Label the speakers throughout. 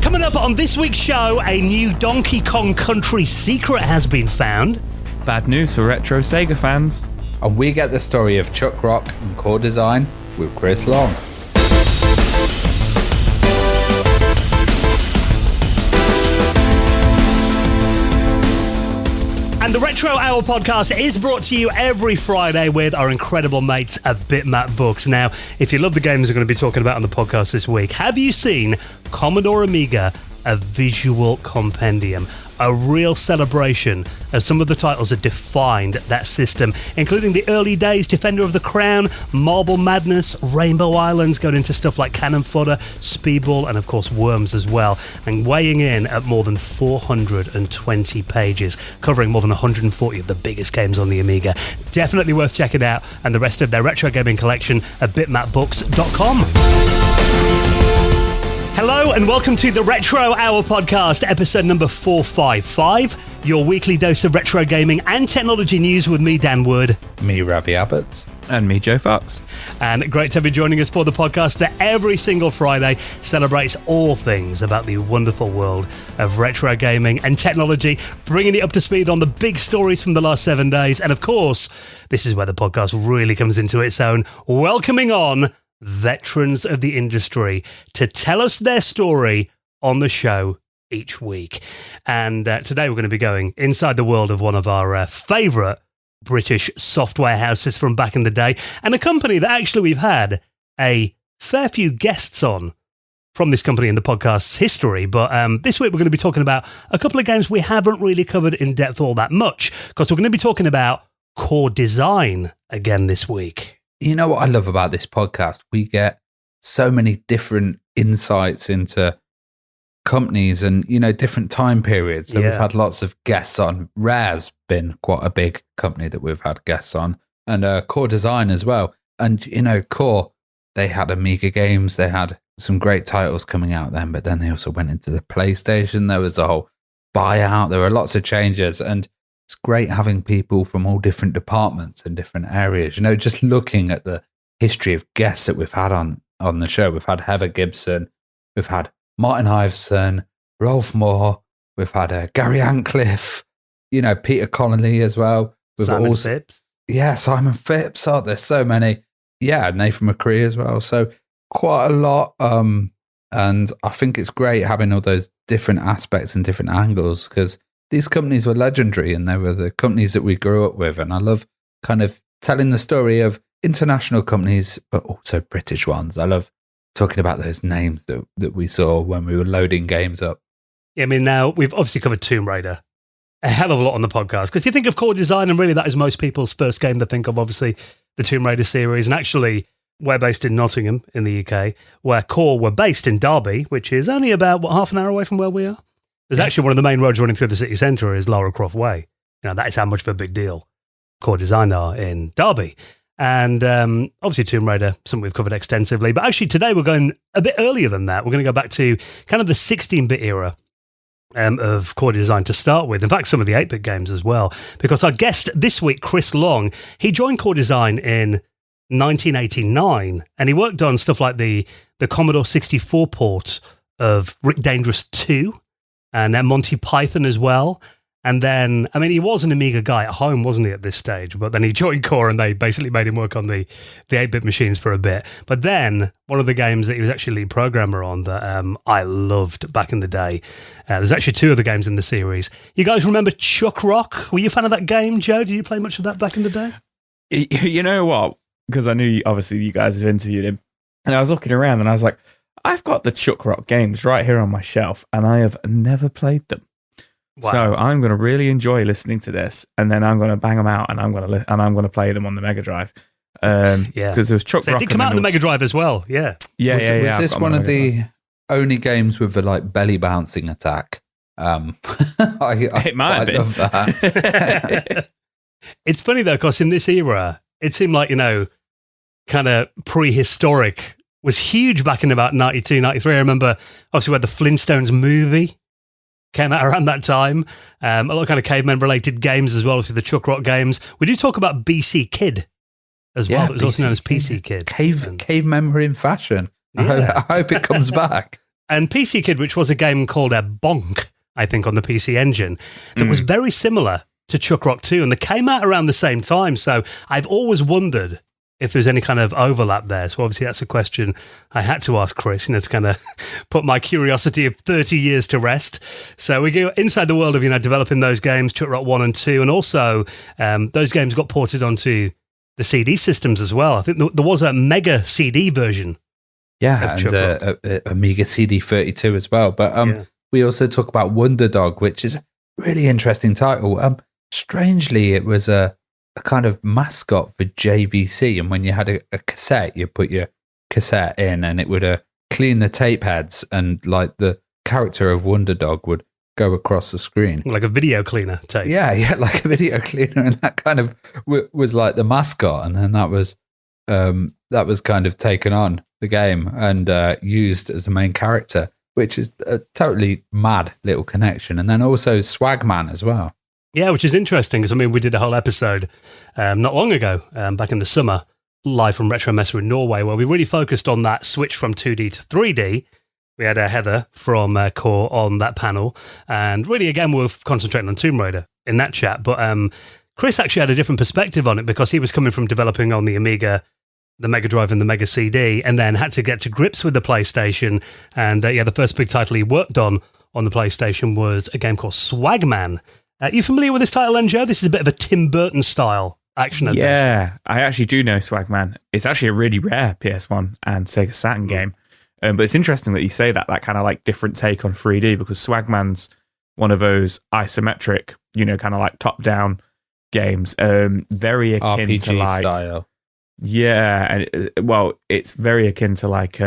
Speaker 1: Coming up on this week's show, a new Donkey Kong Country secret has been found.
Speaker 2: Bad news for retro Sega fans.
Speaker 3: And we get the story of Chuck Rock and core design with Chris Long.
Speaker 1: And the Retro Hour podcast is brought to you every Friday with our incredible mates at Bitmap Books. Now, if you love the games we're going to be talking about on the podcast this week, have you seen Commodore Amiga, a visual compendium? A real celebration of some of the titles that defined that system, including the early days Defender of the Crown, Marble Madness, Rainbow Islands, going into stuff like Cannon Fodder, Speedball, and of course Worms as well, and weighing in at more than 420 pages, covering more than 140 of the biggest games on the Amiga. Definitely worth checking out, and the rest of their retro gaming collection at bitmapbooks.com. Hello and welcome to the Retro Hour podcast, episode number 455, your weekly dose of retro gaming and technology news with me, Dan Wood.
Speaker 3: Me, Ravi Abbott.
Speaker 2: And me, Joe Fox.
Speaker 1: And great to have you joining us for the podcast that every single Friday celebrates all things about the wonderful world of retro gaming and technology, bringing it up to speed on the big stories from the last 7 days. And of course, this is where the podcast really comes into its own, welcoming on veterans of the industry to tell us their story on the show each week. And today we're going to be going inside the world of one of our favourite British software houses from back in the day, and a company that actually we've had a fair few guests on from this company in the podcast's history. But this week we're going to be talking about a couple of games we haven't really covered in depth all that much, because we're going to be talking about core design again this week.
Speaker 3: You know what I love about this podcast? We get so many different insights into companies and, you know, different time periods. So we've had lots of guests on. Rare's been quite a big company that we've had guests on, and Core Design as well. And, you know, Core, they had Amiga games. They had some great titles coming out then, but then they also went into the PlayStation. There was a whole buyout. There were lots of changes, and it's great having people from all different departments and different areas. You know, just looking at the history of guests that we've had on the show. We've had Heather Gibson, we've had Martin Iveson, Rolf Moore, we've had Gary Ancliffe, you know, Peter Connolly as well.
Speaker 1: Simon Phipps.
Speaker 3: Yeah, Simon Phipps. Oh, there's so many. Yeah, Nathan McCree as well. So quite a lot. And I think it's great having all those different aspects and different angles, because these companies were legendary and they were the companies that we grew up with. And I love kind of telling the story of international companies, but also British ones. I love talking about those names that we saw when we were loading games up.
Speaker 1: Yeah, I mean, now we've obviously covered Tomb Raider a hell of a lot on the podcast, because you think of Core Design and really that is most people's first game to think of, obviously, the Tomb Raider series. And actually, we're based in Nottingham in the UK, where Core were based in Derby, which is only about, half an hour away from where we are? There's actually one of the main roads running through the city centre is Lara Croft Way. You know, that is how much of a big deal Core Design are in Derby. And obviously Tomb Raider, something we've covered extensively. But actually today we're going a bit earlier than that. We're going to go back to kind of the 16-bit era of Core Design to start with. In fact, some of the 8-bit games as well. Because our guest this week, Chris Long, he joined Core Design in 1989. And he worked on stuff like the Commodore 64 port of Rick Dangerous 2. And then Monty Python as well. And then, I mean, he was an Amiga guy at home, wasn't he, at this stage? But then he joined Core and they basically made him work on the 8-bit machines for a bit. But then, one of the games that he was actually lead programmer on that I loved back in the day, there's actually 2 of the games in the series. You guys remember Chuck Rock? Were you a fan of that game, Joe? Did you play much of that back in the day?
Speaker 2: You know what? Because I knew, obviously, you guys had interviewed him. And I was looking around and I was like, I've got the Chuck Rock games right here on my shelf, and I have never played them. Wow. So I'm going to really enjoy listening to this, and then I'm going to bang them out, and I'm going to play them on the Mega Drive. Because there was Chuck Rock.
Speaker 1: They did come out on the Mega Drive as well. Yeah.
Speaker 3: Was this one of the only games with the like belly bouncing attack?
Speaker 2: It might have been.
Speaker 3: Love that.
Speaker 1: It's funny though, because in this era, it seemed like, you know, kind of prehistoric was huge back in about 92, 93. I remember, obviously, we had the Flintstones movie came out around that time. A lot of kind of caveman-related games as well, obviously the Chuck Rock games. We do talk about BC Kid as well. It was also known as PC Kid.
Speaker 3: Cave memory in fashion. I hope it comes back.
Speaker 1: and PC Kid, which was a game called Bonk, I think, on the PC Engine, that was very similar to Chuck Rock 2, and they came out around the same time. So I've always wondered if there's any kind of overlap there. So obviously that's a question I had to ask Chris, to kind of put my curiosity of 30 years to rest. So we go inside the world of, developing those games, Chuck Rock 1 and 2, and also those games got ported onto the CD systems as well. I think there was a Mega CD version.
Speaker 3: Yeah, and Amiga CD32 as well. But we also talk about Wonderdog, which is a really interesting title. Strangely, it was a kind of mascot for JVC, and when you had a cassette, you put your cassette in and it would clean the tape heads, and like the character of Wonderdog would go across the screen.
Speaker 1: Like a video cleaner tape.
Speaker 3: Yeah, like a video cleaner, and that kind of was like the mascot, and then that was kind of taken on the game and used as the main character, which is a totally mad little connection. And then also Swagman as well.
Speaker 1: Yeah, which is interesting because, we did a whole episode not long ago, back in the summer, live from Retro Messa in Norway, where we really focused on that switch from 2D to 3D. We had Heather from Core on that panel. And really, again, we were concentrating on Tomb Raider in that chat. But Chris actually had a different perspective on it because he was coming from developing on the Amiga, the Mega Drive and the Mega CD, and then had to get to grips with the PlayStation. And the first big title he worked on the PlayStation was a game called Swagman. Are you familiar with this title, then, Joe? This is a bit of a Tim Burton style action adventure.
Speaker 2: Yeah, I actually do know Swagman. It's actually a really rare PS1 and Sega Saturn game. But it's interesting that you say that kind of like different take on 3D, because Swagman's one of those isometric, kind of like top-down games, very akin
Speaker 3: RPG
Speaker 2: to like
Speaker 3: style.
Speaker 2: Yeah, and it's very akin to like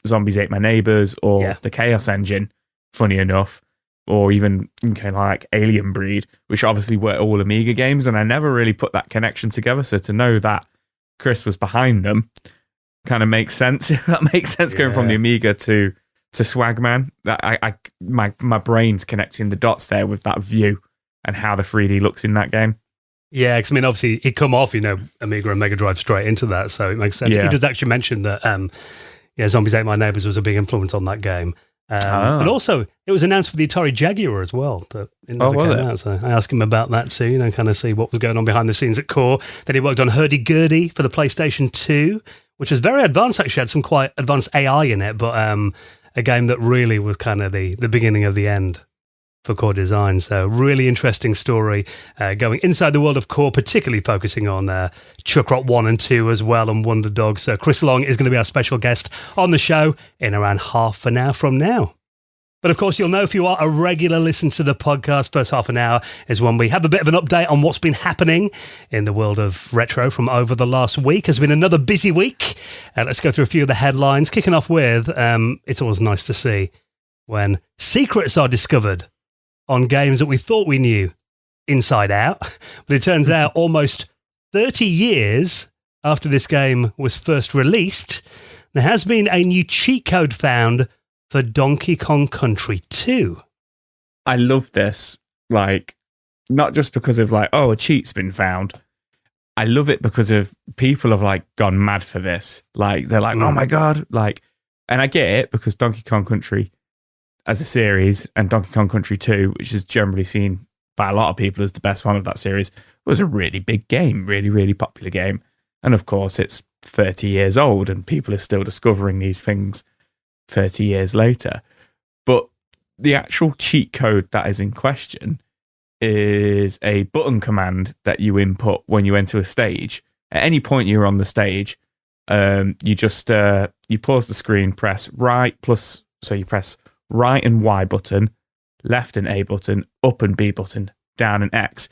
Speaker 2: Zombies Ate My Neighbors or the Chaos Engine, funny enough, or even like Alien Breed, which obviously were all Amiga games, and I never really put that connection together. So to know that Chris was behind them kind of makes sense. That makes sense going from the Amiga to Swagman. That my brain's connecting the dots there with that view and how the 3D looks in that game.
Speaker 1: Yeah, because obviously he'd come off, Amiga and Mega Drive straight into that, so it makes sense.
Speaker 2: Yeah.
Speaker 1: He does actually mention that, Zombies Ate My Neighbors was a big influence on that game. And also, it was announced for the Atari Jaguar as well. That it never came out, so I asked him about that too, kind of see what was going on behind the scenes at Core. Then he worked on Hurdy-Gurdy for the PlayStation 2, which was very advanced, actually. Had some quite advanced AI in it, but a game that really was kind of the beginning of the end for Core Design. So really interesting story going inside the world of Core, particularly focusing on Chuck Rock 1 and 2 as well, and Wonderdog. So Chris Long is going to be our special guest on the show in around half an hour from now. But of course, you'll know if you are a regular listener to the podcast, first half an hour is when we have a bit of an update on what's been happening in the world of retro from over the last week. It's been another busy week. Let's go through a few of the headlines, kicking off with, it's always nice to see when secrets are discovered on games that we thought we knew inside out. But it turns out almost 30 years after this game was first released, there has been a new cheat code found for Donkey Kong Country 2.
Speaker 2: I love this. Like, not just because of like, a cheat's been found. I love it because of people have like gone mad for this. Like, they're like, oh my God. Like, and I get it because Donkey Kong Country as a series and Donkey Kong Country 2, which is generally seen by a lot of people as the best one of that series, was a really big game, really, really popular game. And of course, it's 30 years old and people are still discovering these things 30 years later. But the actual cheat code that is in question is a button command that you input when you enter a stage. At any point you're on the stage, you just you pause the screen, press right plus, so you press right and Y button, left and A button, up and B button, down and X,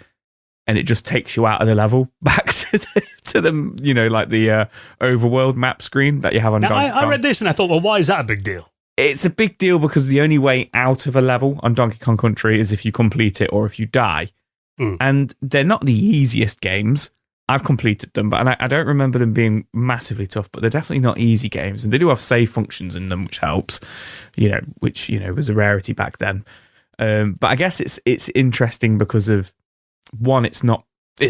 Speaker 2: and it just takes you out of the level back to the like the overworld map screen that you have on Donkey Kong.
Speaker 1: I read this and I thought, well, why is that a big deal?
Speaker 2: It's a big deal because the only way out of a level on Donkey Kong Country is if you complete it or if you die. And they're not the easiest games. I've completed them, but I don't remember them being massively tough, but they're definitely not easy games. And they do have save functions in them, which helps, which was a rarity back then. But I guess it's interesting because of, one, it's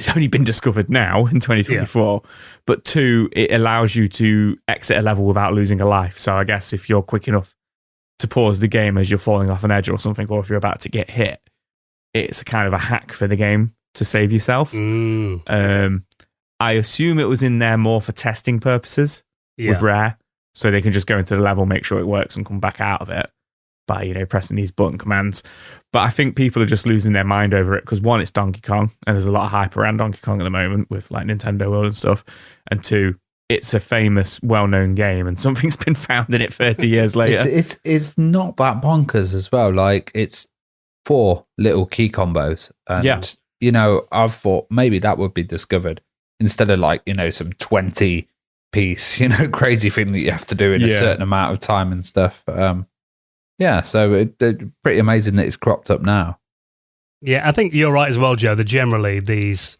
Speaker 2: only been discovered now in 2024, but two, it allows you to exit a level without losing a life. So I guess if you're quick enough to pause the game as you're falling off an edge or something, or if you're about to get hit. It's kind of a hack for the game to save yourself. I assume it was in there more for testing purposes with Rare, so they can just go into the level, make sure it works, and come back out of it by, you know, pressing these button commands. But I think people are just losing their mind over it because, one, it's Donkey Kong, and there's a lot of hype around Donkey Kong at the moment with like Nintendo World and stuff. And two, it's a famous, well-known game, and something's been found in it 30 years later.
Speaker 3: It's not that bonkers as well. Like, it's 4 little key combos. And, you know, I've thought maybe that would be discovered instead of like, you know, some 20 piece, you know, crazy thing that you have to do in a certain amount of time and stuff. So it's pretty amazing that it's cropped up now.
Speaker 1: Yeah, I think you're right as well, Joe, that generally these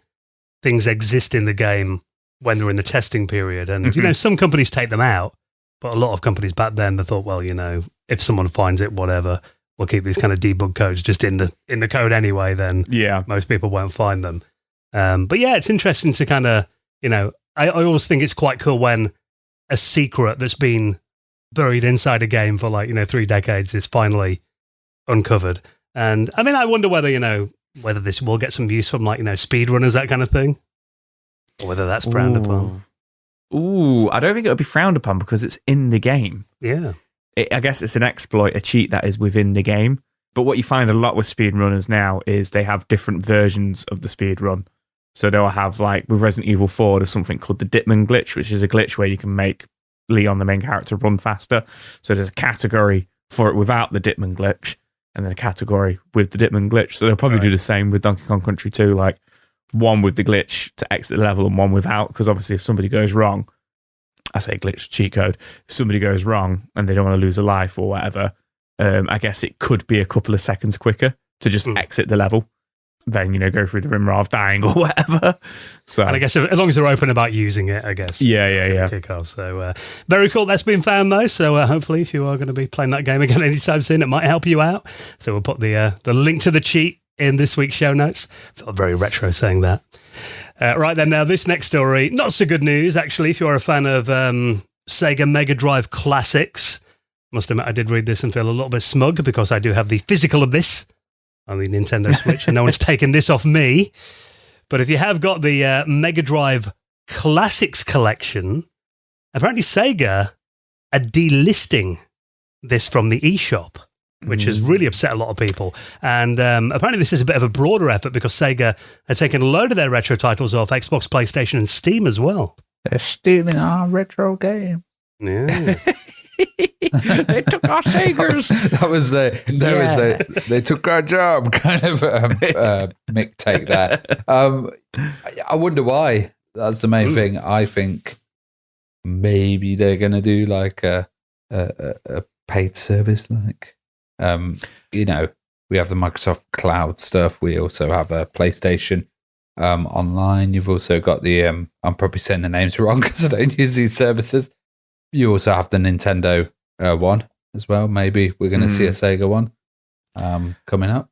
Speaker 1: things exist in the game when they're in the testing period. And, you know, some companies take them out, but a lot of companies back then, they thought, well, you know, if someone finds it, whatever, we'll keep these kind of debug codes just in the code anyway, then most people won't find them. But yeah, it's interesting to kind of, you know, I always think it's quite cool when a secret that's been buried inside a game for like, you know, 3 decades is finally uncovered. And I mean, I wonder whether, you know, whether this will get some use from like, you know, speedrunners, that kind of thing, or whether that's frowned upon.
Speaker 2: Ooh, I don't think it'll be frowned upon because it's in the game.
Speaker 1: Yeah.
Speaker 2: I guess it's an exploit, a cheat that is within the game. But what you find a lot with speedrunners now is they have different versions of the speedrun. So they'll have, like, with Resident Evil 4, there's something called the Ditman glitch, which is a glitch where you can make Leon, the main character, run faster. So there's a category for it without the Ditman glitch, and then a category with the Ditman glitch. So they'll probably do the same with Donkey Kong Country 2, like one with the glitch to exit the level and one without, because obviously if somebody goes wrong, I say glitch, cheat code, if somebody goes wrong and they don't want to lose a life or whatever, I guess it could be a couple of seconds quicker to just exit the level than, you know, go through the rim of dying or whatever. So,
Speaker 1: and I guess as long as they're open about using it, I guess.
Speaker 2: Yeah.
Speaker 1: Kick off. So very cool. That's been found though. So hopefully, if you are going to be playing that game again anytime soon, it might help you out. So we'll put the link to the cheat in this week's show notes. Felt very retro saying that. Right then, now this next story, not so good news actually. If you're a fan of Sega Mega Drive classics, must admit I did read this and feel a little bit smug because I do have the physical of this on the Nintendo Switch, and no one's taken this off me. But if you have got the Mega Drive Classics Collection, apparently Sega are delisting this from the eShop, which has really upset a lot of people. And apparently this is a bit of a broader effort because Sega has taken a load of their retro titles off Xbox, PlayStation, and Steam as well.
Speaker 3: They're stealing our retro game.
Speaker 1: Yeah.
Speaker 2: They took our Segas.
Speaker 3: They took our job kind of Mick take there. I wonder why. That's the main thing. I think maybe they're going to do like a paid service, like you know, we have the Microsoft Cloud stuff. We also have a PlayStation Online. You've also got the I'm probably saying the names wrong because I don't use these services. You also have the Nintendo one as well. Maybe we're going to see a Sega one coming up.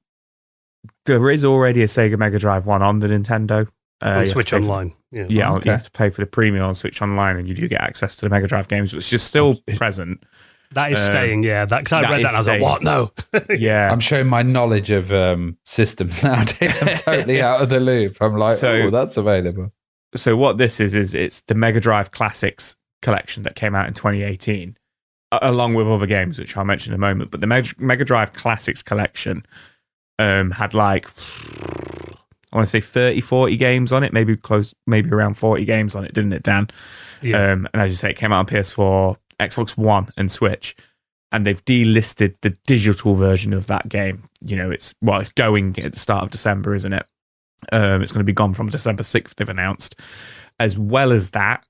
Speaker 2: There is already a Sega Mega Drive one on the Nintendo.
Speaker 1: On Switch Online.
Speaker 2: You have to pay for the premium on Switch Online, and you do get access to the Mega Drive games, which is still present.
Speaker 1: That is staying, yeah. Because I read that and I was like, what? No.
Speaker 2: Yeah.
Speaker 3: I'm showing my knowledge of systems nowadays. I'm totally out of the loop. I'm like, that's available.
Speaker 2: So what this is it's the Mega Drive Classics collection that came out in 2018, along with other games, which I'll mention in a moment. But the Mega Drive Classics collection had like, I want to say 30, 40 games on it, maybe around 40 games on it, didn't it, Dan? Yeah. And as you say, it came out on PS4, Xbox One, and Switch. And they've delisted the digital version of that game. You know, it's going at the start of December, isn't it? It's going to be gone from December 6th, they've announced. As well as that,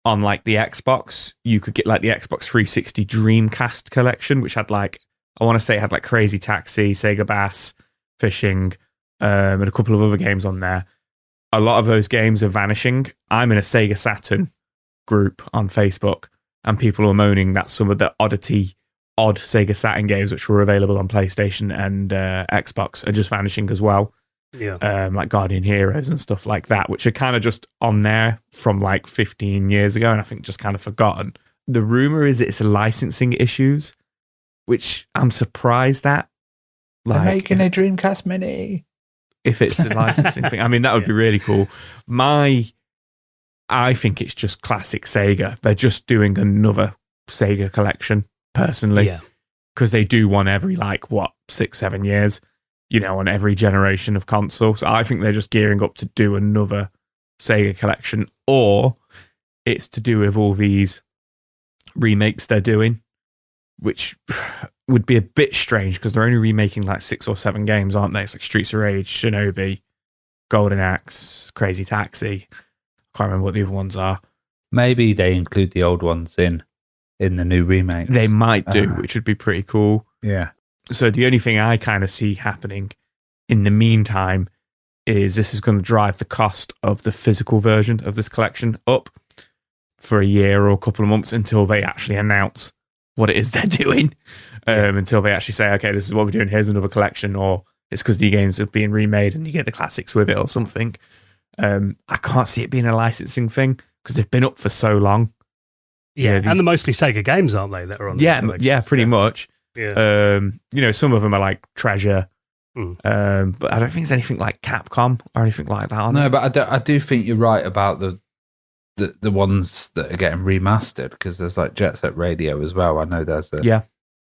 Speaker 2: on like the Xbox, you could get like the Xbox 360 Dreamcast collection, which had like, I want to say it had like Crazy Taxi, Sega Bass, Fishing, and a couple of other games on there. A lot of those games are vanishing. I'm in a Sega Saturn group on Facebook, and people are moaning that some of the odd Sega Saturn games, which were available on PlayStation and Xbox, are just vanishing as well. Yeah, like Guardian Heroes and stuff like that, which are kind of just on there from like 15 years ago, and I think just kind of forgotten. The rumor is it's licensing issues, which I'm surprised at.
Speaker 3: They're making a Dreamcast Mini.
Speaker 2: If it's the licensing thing, I mean, that would be really cool. I think it's just classic Sega. They're just doing another Sega collection, personally.
Speaker 1: Yeah.
Speaker 2: Because they do one every, 6-7 years, on every generation of console. So I think they're just gearing up to do another Sega collection. Or it's to do with all these remakes they're doing, which would be a bit strange because they're only remaking 6 or 7 games, aren't they? It's like Streets of Rage, Shinobi, Golden Axe, Crazy Taxi. Can't remember what the other ones are.
Speaker 3: Maybe they include the old ones in the new remake.
Speaker 2: They might do, which would be pretty cool.
Speaker 3: Yeah.
Speaker 2: So the only thing I kind of see happening in the meantime is this is going to drive the cost of the physical version of this collection up for a year or a couple of months until they actually announce what it is they're doing. Until they actually say, okay, this is what we're doing, here's another collection, or it's because the games are being remade and you get the classics with it or something. I can't see it being a licensing thing because they've been up for so long.
Speaker 1: Yeah, and they're mostly Sega games, aren't they, that are on
Speaker 2: pretty much.
Speaker 1: Yeah.
Speaker 2: Some of them are like Treasure, but I don't think it's anything like Capcom or anything like that.
Speaker 3: No, but I do think you're right about the ones that are getting remastered, because there's like Jet Set Radio as well. I know there's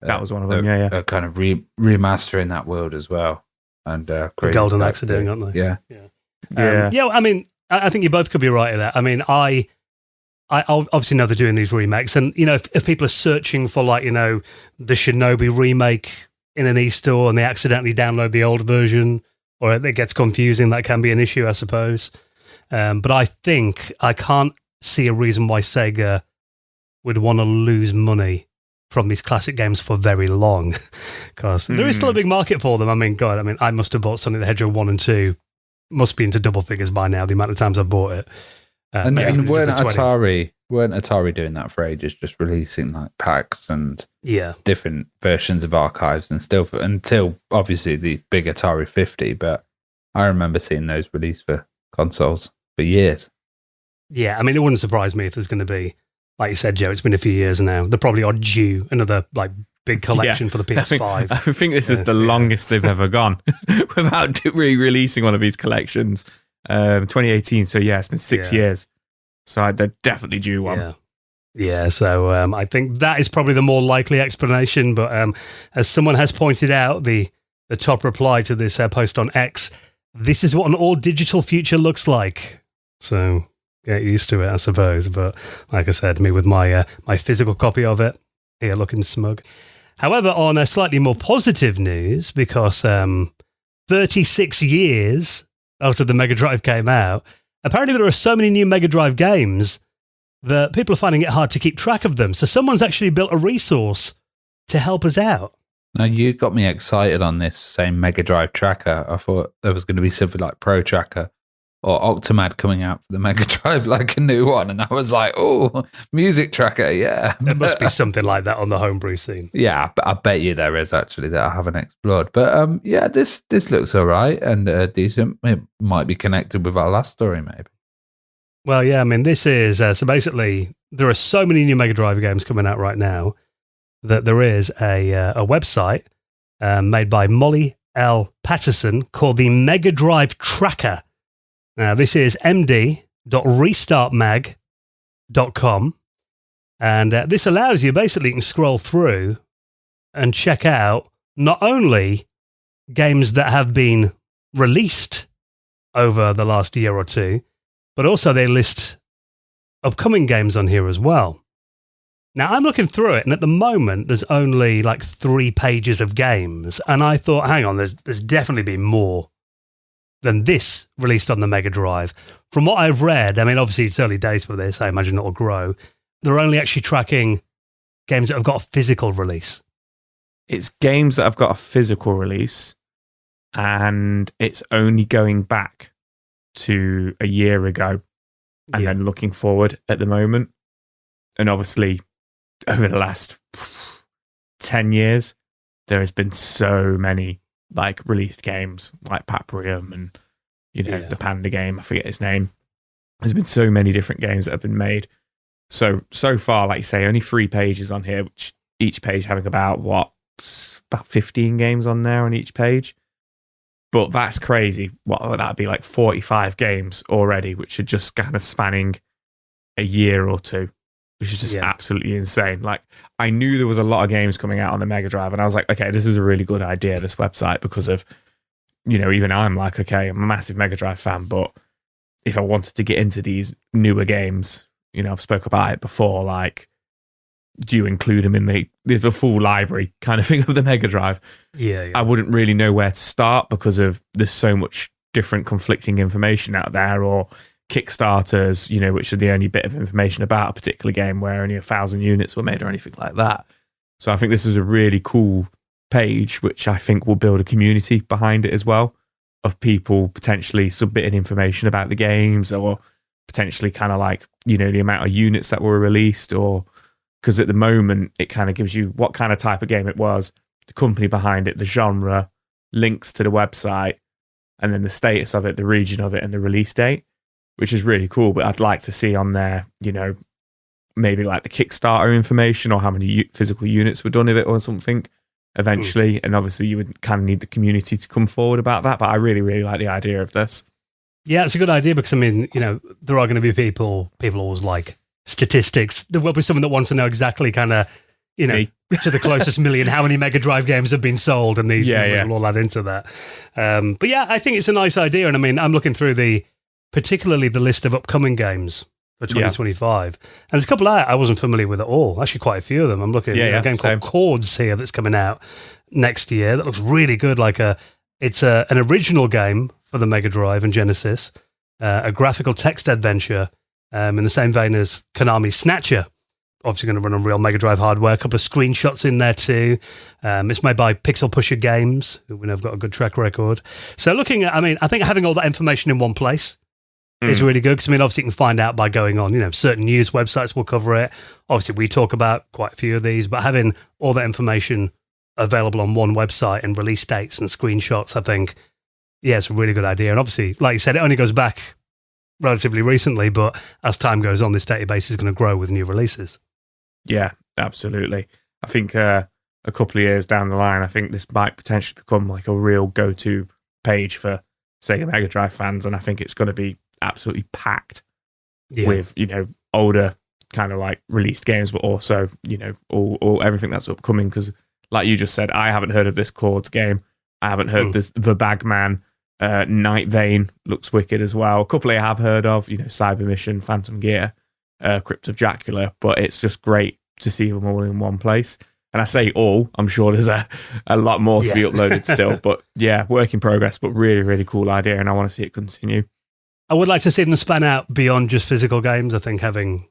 Speaker 2: that was one of them.
Speaker 3: A kind of remaster in that world as well. And
Speaker 1: the Golden Axe are doing, aren't they?
Speaker 3: Yeah.
Speaker 1: I mean, I think you both could be right in that. I mean, I obviously know they're doing these remakes, and if people are searching for the Shinobi remake in an e-store and they accidentally download the old version, or it gets confusing, that can be an issue, I suppose. But I think I can't see a reason why Sega would want to lose money from these classic games for very long, because there is still a big market for them. I mean, God, I must have bought Sonic the Hedgehog 1 and 2. Must be into double figures by now, the amount of times I've bought it.
Speaker 3: And weren't Atari doing that for ages, just releasing packs and different versions of archives and still until obviously the big Atari 50, but I remember seeing those released for consoles for years.
Speaker 1: Yeah, I mean, it wouldn't surprise me if there's going to be, like you said, Joe, it's been a few years now. They probably are due another big collection for the PS5.
Speaker 2: I think this is the longest they've ever gone without re-releasing one of these collections. 2018, so it's been 6 years. So they're definitely due one.
Speaker 1: Yeah, so I think that is probably the more likely explanation. But as someone has pointed out, the top reply to this post on X, this is what an all-digital future looks like. So get used to it, I suppose. But like I said, me with my physical copy of it, here looking smug. However, on a slightly more positive news, because 36 years after the Mega Drive came out, apparently there are so many new Mega Drive games that people are finding it hard to keep track of them. So someone's actually built a resource to help us out.
Speaker 3: Now, you got me excited on this same Mega Drive tracker. I thought there was going to be something like Pro Tracker or Octomad coming out for the Mega Drive, like a new one. And I was like, oh, music tracker, yeah.
Speaker 1: There must be something like that on the homebrew scene.
Speaker 3: Yeah, I bet you there is actually that I haven't explored. But this looks all right and decent. It might be connected with our last story, maybe.
Speaker 1: Well, yeah, I mean, this is, so basically, there are so many new Mega Drive games coming out right now that there is a website made by Molly L. Patterson called the Mega Drive Tracker. Now, this is md.restartmag.com, and this allows you, basically, you can scroll through and check out not only games that have been released over the last year or two, but also they list upcoming games on here as well. Now, I'm looking through it, and at the moment, there's only 3 pages of games, and I thought, hang on, there's definitely been more than this released on the Mega Drive. From what I've read, I mean, obviously it's early days for this, I imagine it'll grow. They're only actually tracking games that have got a physical release.
Speaker 2: It's games that have got a physical release, and it's only going back to a year ago and then looking forward at the moment. And obviously, over the last 10 years, there has been so many released games like Paprium and the Panda game, I forget his name. There's been so many different games that have been made. So far, like you say, only 3 pages on here, which each page having about about 15 games on there on each page. But that's crazy. What that'd be like 45 games already, which are just kind of spanning a year or two, which is just absolutely insane. Like, I knew there was a lot of games coming out on the Mega Drive, and I was like, okay, this is a really good idea, this website, because of, even I'm like, okay, I'm a massive Mega Drive fan, but if I wanted to get into these newer games, I've spoke about it before, like, do you include them in the full library kind of thing of the Mega Drive?
Speaker 1: Yeah.
Speaker 2: I wouldn't really know where to start because of there's so much different conflicting information out there, or Kickstarters, which are the only bit of information about a particular game where only 1,000 units were made or anything like that. So I think this is a really cool page, which I think will build a community behind it as well, of people potentially submitting information about the games, or potentially kind of like, the amount of units that were released, or because at the moment it kind of gives you what kind of type of game it was, the company behind it, the genre, links to the website, and then the status of it, the region of it, and the release date, which is really cool. But I'd like to see on there, maybe like the Kickstarter information, or how many physical units were done of it or something eventually. And obviously you would kind of need the community to come forward about that. But I really, really like the idea of this.
Speaker 1: Yeah, it's a good idea because, there are going to be people always like statistics. There will be someone that wants to know exactly kind of, to the closest million, how many Mega Drive games have been sold, and these numbers will all add into that. But yeah, I think it's a nice idea. And I'm looking through particularly the list of upcoming games for 2025. And there's a couple I wasn't familiar with at all. Actually, quite a few of them. I'm looking at a game called Chords here that's coming out next year. That looks really good. It's an original game for the Mega Drive and Genesis, a graphical text adventure in the same vein as Konami's Snatcher. Obviously going to run on real Mega Drive hardware. A couple of screenshots in there too. It's made by Pixel Pusher Games, who we know have got a good track record. So looking at, I think having all that information in one place is really good, because obviously you can find out by going on, certain news websites will cover it. Obviously we talk about quite a few of these, but having all that information available on one website and release dates and screenshots, I think, it's a really good idea. And obviously, like you said, it only goes back relatively recently, but as time goes on, this database is going to grow with new releases.
Speaker 2: Yeah, absolutely. I think a couple of years down the line, I think this might potentially become like a real go-to page for Sega Mega Drive fans, and I think it's going to be absolutely packed with, older kind of like released games, but also, all everything that's upcoming, because like you just said, I haven't heard of this Chords game. I haven't heard this The Bagman. Night Vein looks wicked as well. A couple I have heard of, Cyber Mission, Phantom Gear, Crypt of Dracula, but it's just great to see them all in one place. And I say all, I'm sure there's a lot more to be uploaded still, but yeah, work in progress, but really, really cool idea, and I want to see it continue.
Speaker 1: I would like to see them span out beyond just physical games. I think having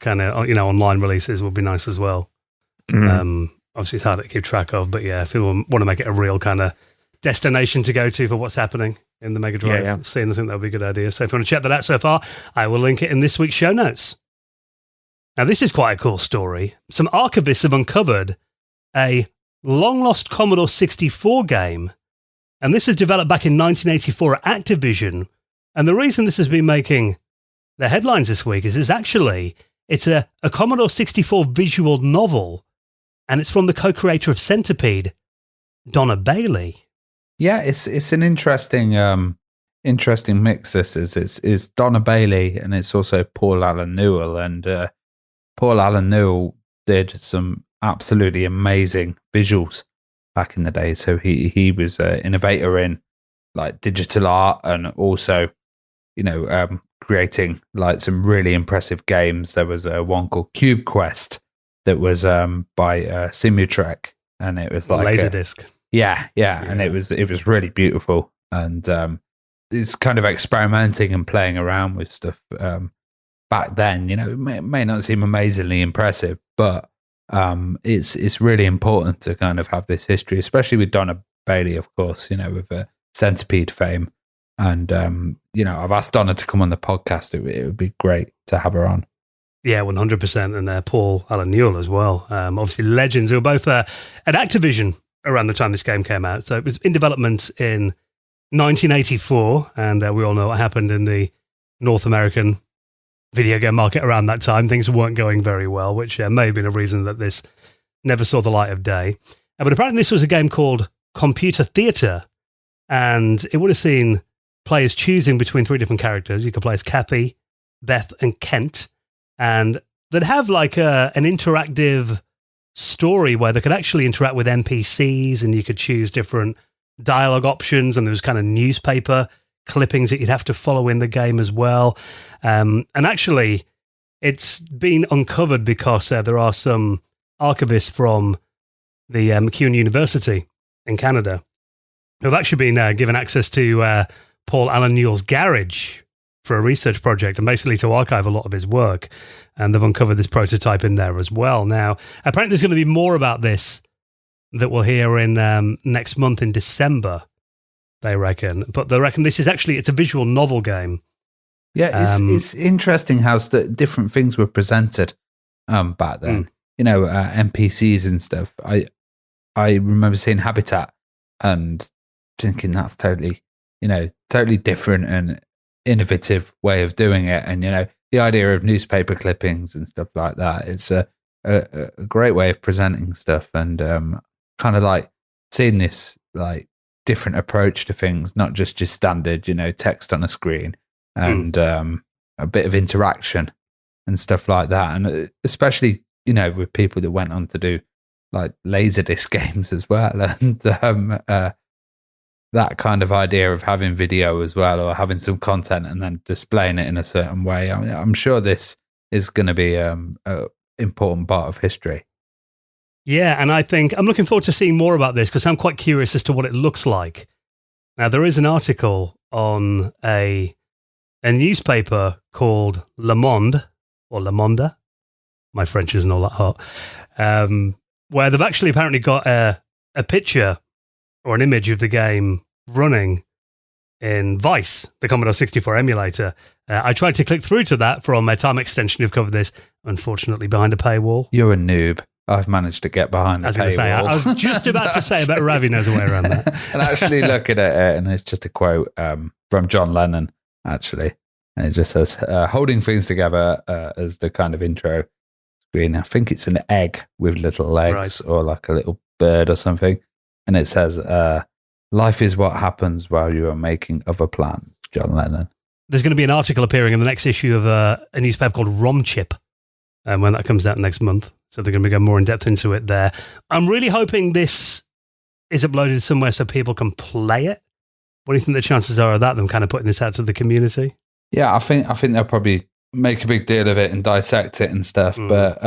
Speaker 1: kind of, online releases would be nice as well. Obviously it's hard to keep track of, but yeah, if people want to make it a real kind of destination to go to for what's happening in the Mega Drive scene, I think that would be a good idea. So if you want to check that out so far, I will link it in this week's show notes. Now, this is quite a cool story. Some archivists have uncovered a long-lost Commodore 64 game, and this was developed back in 1984 at Activision. And the reason this has been making the headlines this week is it's a Commodore 64 visual novel, and it's from the co-creator of Centipede, Donna Bailey.
Speaker 3: Yeah, it's an interesting mix. This is Donna Bailey, and it's also Paul Allen Newell. And Paul Allen Newell did some absolutely amazing visuals back in the day. So he was an innovator in like digital art, and also creating like some really impressive games. There was one called Cube Quest that was by Simutrek, and it was like
Speaker 1: Laserdisc.
Speaker 3: Yeah, and it was really beautiful, and it's kind of experimenting and playing around with stuff. Back then, it may not seem amazingly impressive, but it's really important to kind of have this history, especially with Donna Bailey, of course, with Centipede fame. And I've asked Donna to come on the podcast. It would be great to have her on.
Speaker 1: Yeah, 100%, and Paul Allen Newell as well. Obviously, legends who were both at Activision around the time this game came out. So it was in development in 1984, and we all know what happened in the North American video game market around that time. Things weren't going very well, which may have been a reason that this never saw the light of day. But apparently this was a game called Computer Theatre, and it would have seen players choosing between 3 different characters. You could play as Cappy, Beth, and Kent, and they'd have like an interactive story where they could actually interact with NPCs, and you could choose different dialogue options, and there was kind of newspaper clippings that you'd have to follow in the game as well. And actually, it's been uncovered because there are some archivists from the McEwan University in Canada who have actually been given access to Paul Allen Newell's garage for a research project and basically to archive a lot of his work. And they've uncovered this prototype in there as well. Now, apparently there's going to be more about this that we'll hear in next month in December, they reckon. But they reckon this is actually, it's a visual novel game.
Speaker 3: Yeah, it's interesting how different things were presented back then. You know, NPCs and stuff. I remember seeing Habitat and thinking that's totally different and innovative way of doing it. And, you know, the idea of newspaper clippings and stuff like that, it's a great way of presenting stuff, and kind of like seeing this like different approach to things, not just your standard, you know, text on a screen, and a bit of interaction and stuff like that. And especially, you know, with people that went on to do like Laserdisc games as well, and that kind of idea of having video as well, or having some content and then displaying it in a certain way. I mean, I'm sure this is going to be an important part of history.
Speaker 1: Yeah, and I think I'm looking forward to seeing more about this because I'm quite curious as to what it looks like. Now, there is an article on a newspaper called Le Monde, or Le Monde, my French isn't all that hot, where they've actually apparently got a picture or an image of the game running in Vice, the Commodore 64 emulator. I tried to click through to that from a Time Extension who've covered this, unfortunately behind a paywall.
Speaker 3: You're a noob. I've managed to get behind the paywall.
Speaker 1: I was just about to say, I bet Ravi knows a way around that.
Speaker 3: And actually looking at it, and it's just a quote from John Lennon, actually. And it just says, holding things together as the kind of intro screen. I think it's an egg with little legs, or like a little bird or something. And it says, life is what happens while you are making other plans, John Lennon. There's
Speaker 1: going to be an article appearing in the next issue of a newspaper called Rom Chip when that comes out next month. So they're going to go more in depth into it there. I'm really hoping this is uploaded somewhere so people can play it. What do you think the chances are of that, them kind of putting this out to the community?
Speaker 3: Yeah, I think they'll probably make a big deal of it and dissect it and stuff. But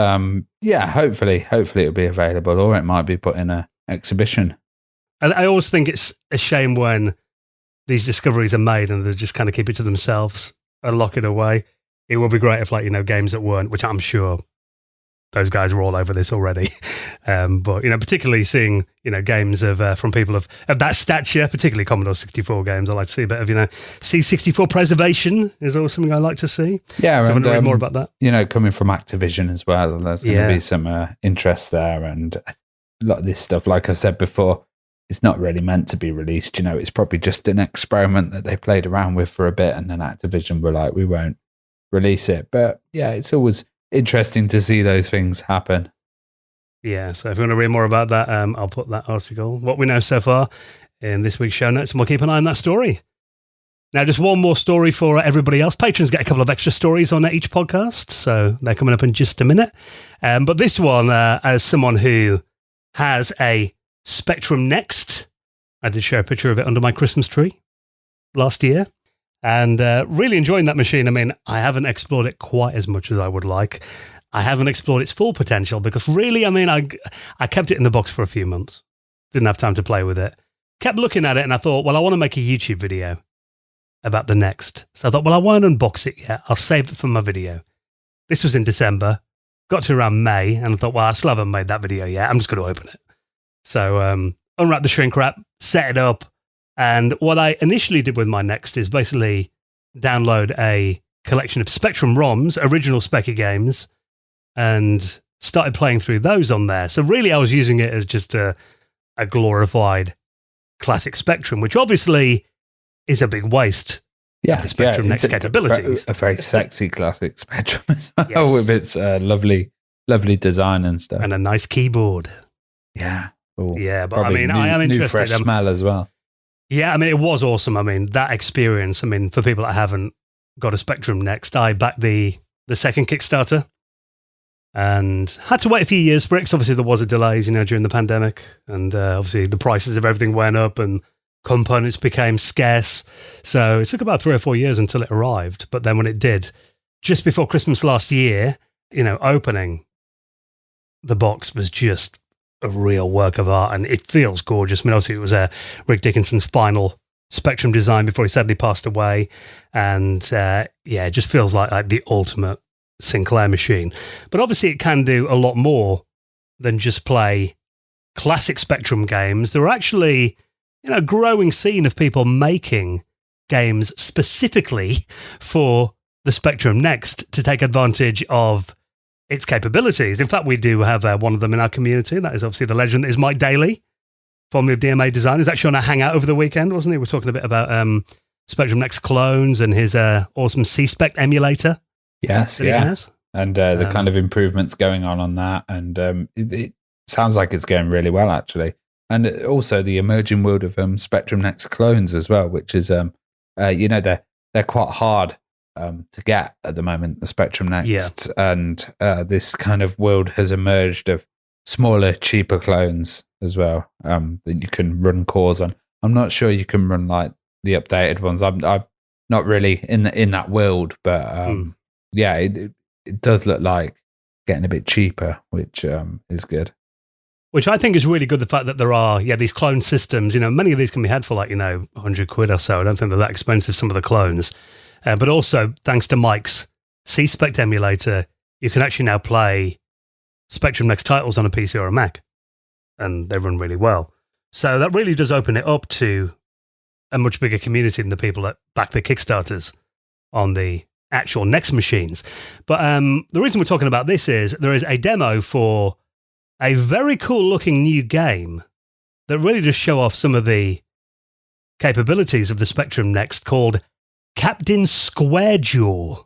Speaker 3: yeah, hopefully it'll be available, or it might be put in an exhibition.
Speaker 1: I always think it's a shame when these discoveries are made and they just kind of keep it to themselves and lock it away. It would be great if, like, you know, games that weren't, which I'm sure those guys were all over this already. But, you know, particularly seeing, you know, games of from people of that stature, particularly Commodore 64 games, I like to see a bit of, you know, C64 preservation is always something I like to see.
Speaker 3: Yeah,
Speaker 1: so I want to read more about that.
Speaker 3: You know, coming from Activision as well, there's going to be some interest there. And a lot of this stuff, like I said before, it's not really meant to be released. You know, it's probably just an experiment that they played around with for a bit, and then Activision were like, we won't release it. But yeah, it's always interesting to see those things happen.
Speaker 1: Yeah, so if you want to read more about that, I'll put that article, what we know so far, in this week's show notes, and we'll keep an eye on that story. Now, just one more story for everybody else. Patrons get a couple of extra stories on each podcast, so they're coming up in just a minute. But this one, as someone who has a Spectrum Next, I did share a picture of it under my Christmas tree last year, and really enjoying that machine. I mean, I haven't explored it quite as much as I would like. I haven't explored its full potential because really, I mean, I kept it in the box for a few months. Didn't have time to play with it. Kept looking at it and I thought, well, I want to make a YouTube video about the Next. So I thought, well, I won't unbox it yet. I'll save it for my video. This was in December. Got to around May and I thought, well, I still haven't made that video yet. I'm just going to open it. So unwrap the shrink wrap, set it up. And what I initially did with my Next is basically download a collection of Spectrum ROMs, original Specky games, and started playing through those on there. So really I was using it as just a glorified classic Spectrum, which obviously is a big waste.
Speaker 3: Yeah,
Speaker 1: the Spectrum Next capabilities.
Speaker 3: A very sexy classic Spectrum as well, with its lovely design and stuff.
Speaker 1: And a nice keyboard.
Speaker 3: Yeah. Cool.
Speaker 1: Yeah, but
Speaker 3: Probably
Speaker 1: I am
Speaker 3: new
Speaker 1: interested.
Speaker 3: fresh smell as well.
Speaker 1: Yeah, I mean, it was awesome. I mean, that experience, I mean, for people that haven't got a Spectrum Next, I backed the second Kickstarter and had to wait a few years for it because obviously there was a delays, during the pandemic, and obviously the prices of everything went up and components became scarce. So it took about 3 or 4 years until it arrived. But then when it did, just before Christmas last year, opening the box was just a real work of art, and it feels gorgeous. I mean, obviously it was Rick Dickinson's final Spectrum design before he sadly passed away, and it just feels like the ultimate Sinclair machine. But obviously it can do a lot more than just play classic Spectrum games. There are actually a growing scene of people making games specifically for the Spectrum Next to take advantage of its capabilities. In fact, we do have one of them in our community. That is obviously the legend that is Mike Daly, formerly of DMA Design. He's actually on a hangout over the weekend, wasn't he? We're talking a bit about Spectrum Next clones and his awesome C-Spec emulator.
Speaker 3: Yes, yeah. And the kind of improvements going on that. And it sounds like it's going really well, actually. And also the emerging world of Spectrum Next clones as well, which is, they're quite hard to get at the moment, the Spectrum Next. Yeah. And this kind of world has emerged of smaller, cheaper clones as well that you can run cores on. I'm not sure you can run like the updated ones. I'm not really in that world, but it does look like getting a bit cheaper, which is good.
Speaker 1: Which I think is really good, the fact that there are, these clone systems. Many of these can be had for like, 100 quid or so. I don't think they're that expensive, some of the clones. But also, thanks to Mike's C-Spec emulator, you can actually now play Spectrum Next titles on a PC or a Mac, and they run really well. So that really does open it up to a much bigger community than the people that back the Kickstarters on the actual Next machines. But the reason we're talking about this is there is a demo for a very cool-looking new game that really does show off some of the capabilities of the Spectrum Next, called Captain Squarejaw.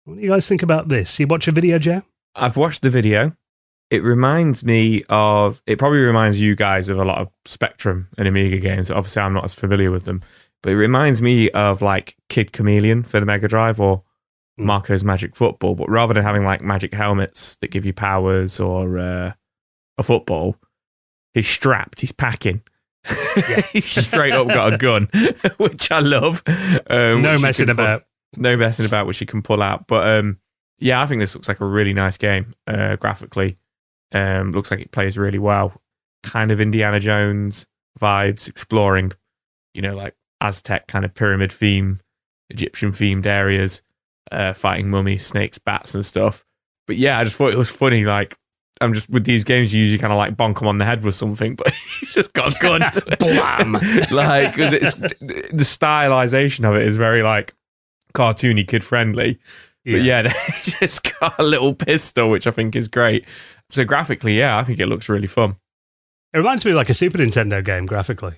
Speaker 1: What do you guys think about this? You watch a video, Joe?
Speaker 2: I've watched the video. It probably reminds you guys of a lot of Spectrum and Amiga games. Obviously, I'm not as familiar with them, but it reminds me of like Kid Chameleon for the Mega Drive or Marco's Magic Football. But rather than having like magic helmets that give you powers or a football, he's strapped, he's packing. He's straight up got a gun, which I love.
Speaker 1: No messing about.
Speaker 2: No messing about, which you can pull out. But I think this looks like a really nice game graphically. Looks like it plays really well. Kind of Indiana Jones vibes, exploring, like Aztec kind of pyramid theme, Egyptian themed areas, fighting mummies, snakes, bats and stuff. But I just thought it was funny. Like, I'm just, with these games, you usually kind of like bonk them on the head with something, but he's just got a gun.
Speaker 1: Blam!
Speaker 2: Like, because the stylization of it is very like cartoony, kid friendly. But he's just got a little pistol, which I think is great. So graphically, I think it looks really fun.
Speaker 1: It reminds me of like a Super Nintendo game graphically.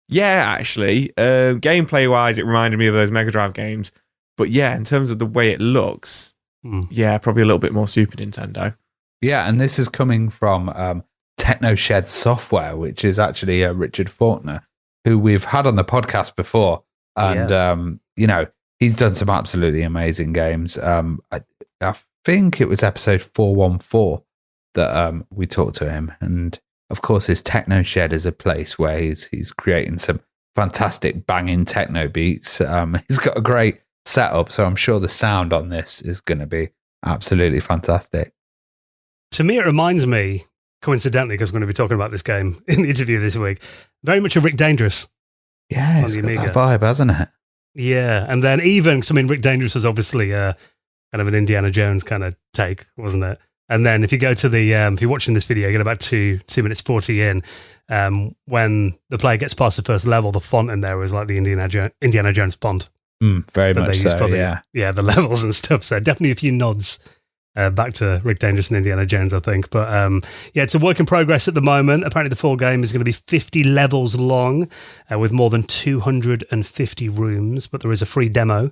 Speaker 2: Yeah, actually. Gameplay wise, it reminded me of those Mega Drive games. But in terms of the way it looks, probably a little bit more Super Nintendo.
Speaker 3: Yeah, and this is coming from TechnoShed Software, which is actually Richard Faulkner, who we've had on the podcast before. And, he's done some absolutely amazing games. I think it was episode 414 that we talked to him. And, of course, his TechnoShed is a place where he's creating some fantastic banging techno beats. He's got a great setup, so I'm sure the sound on this is going to be absolutely fantastic.
Speaker 1: To me, it reminds me, coincidentally, because we're going to be talking about this game in the interview this week, very much of Rick Dangerous.
Speaker 3: Yeah, it's got that vibe, hasn't it?
Speaker 1: Yeah, and then Rick Dangerous is obviously kind of an Indiana Jones kind of take, wasn't it? And then if you go to the, if you're watching this video, you get about 2 minutes 40 in, when the player gets past the first level, the font in there is like the Indiana Jones font.
Speaker 3: Very much so,
Speaker 1: yeah, the levels and stuff. So definitely a few nods back to Rick Dangerous and Indiana Jones, I think. But it's a work in progress at the moment. Apparently the full game is going to be 50 levels long with more than 250 rooms. But there is a free demo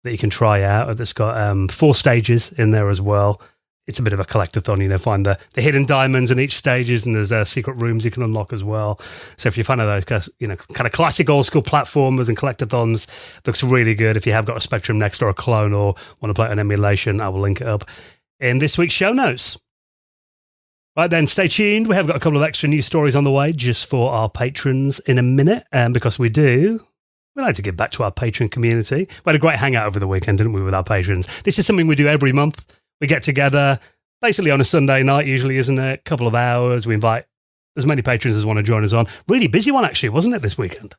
Speaker 1: that you can try out that's got 4 stages in there as well. it's a bit of a collectathon, find the hidden diamonds in each stages, and there's secret rooms you can unlock as well. So if you're a fan of those kind of classic old school platformers and collectathons, looks really good. If you have got a Spectrum Next or a clone or want to play it on emulation, I will link it up in this week's show notes. Right then, stay tuned. We have got a couple of extra news stories on the way just for our patrons in a minute, because we like to give back to our patron community. We had a great hangout over the weekend, didn't we, with our patrons? This is something we do every month. We get together basically on a Sunday night, usually, isn't it? A couple of hours. We invite as many patrons as want to join us on. Really busy one, actually, wasn't it, this weekend?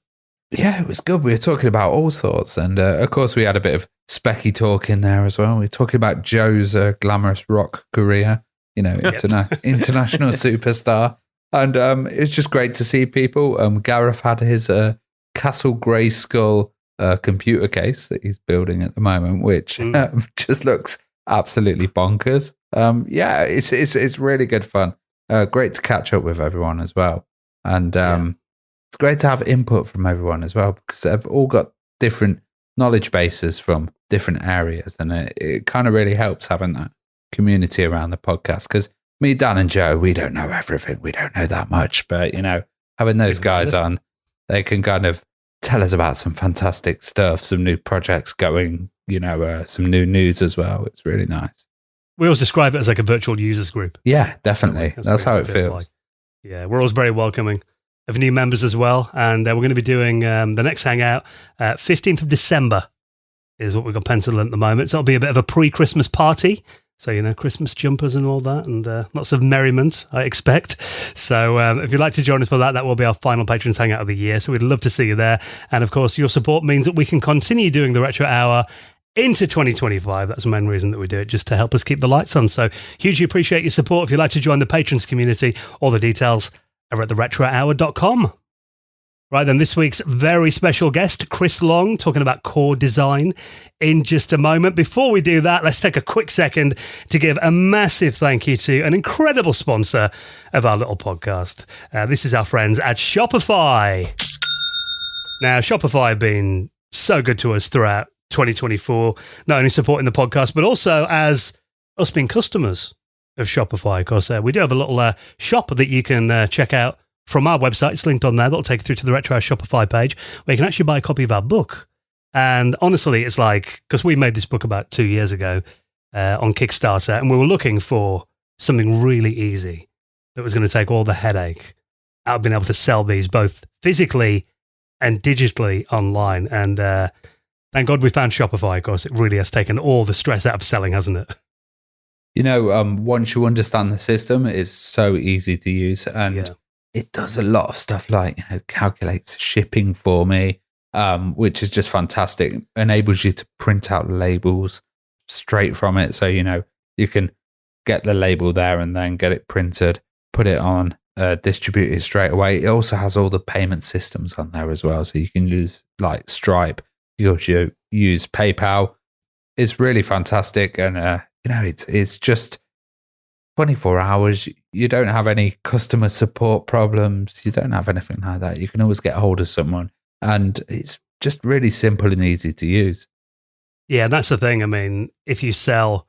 Speaker 3: Yeah, it was good. We were talking about all sorts. And of course, we had a bit of specky talk in there as well. We were talking about Joe's glamorous rock career, international superstar. And it was just great to see people. Gareth had his Castle Grayskull computer case that he's building at the moment, which just looks absolutely bonkers. It's really good fun. Great to catch up with everyone as well. And it's great to have input from everyone as well, because they've all got different knowledge bases from different areas. And it kind of really helps having that community around the podcast, because me, Dan and Joe, we don't know everything. We don't know that much, but having those guys on, they can kind of tell us about some fantastic stuff, some new projects going, some new news as well. It's really nice.
Speaker 1: We always describe it as like a virtual users group.
Speaker 3: Yeah, definitely. That's how it feels. Like.
Speaker 1: Yeah, we're always very welcoming of new members as well. And we're going to be doing the next hangout 15th of December is what we've got penciled in at the moment. So it'll be a bit of a pre-Christmas party. So, Christmas jumpers and all that, and lots of merriment, I expect. So if you'd like to join us for that will be our final Patrons Hangout of the year. So we'd love to see you there. And of course, your support means that we can continue doing the Retro Hour into 2025. That's the main reason that we do it, just to help us keep the lights on. So hugely appreciate your support. If you'd like to join the patrons community, all the details are at theretrohour.com. Right then, this week's very special guest, Chris Long, talking about core design in just a moment. Before we do that, let's take a quick second to give a massive thank you to an incredible sponsor of our little podcast. This is our friends at Shopify. Now, Shopify have been so good to us throughout 2024, not only supporting the podcast, but also as us being customers of Shopify. Of course, we do have a little shop that you can check out from our website. It's linked on there. That'll take you through to the Retro Hour Shopify page where you can actually buy a copy of our book. And honestly, it's like, because we made this book about 2 years ago on Kickstarter, and we were looking for something really easy that was going to take all the headache out of being able to sell these both physically and digitally online. And thank God we found Shopify. Of course, it really has taken all the stress out of selling, hasn't it?
Speaker 3: Once you understand the system, it's so easy to use. And it does a lot of stuff like, calculates shipping for me, which is just fantastic. Enables you to print out labels straight from it. So, you can get the label there and then get it printed, put it on, distribute it straight away. It also has all the payment systems on there as well. So you can use like Stripe, you can use PayPal. It's really fantastic. And, it's just 24 hours. You don't have any customer support problems. You don't have anything like that. You can always get hold of someone. And it's just really simple and easy to use.
Speaker 1: Yeah, that's the thing. I mean, if you sell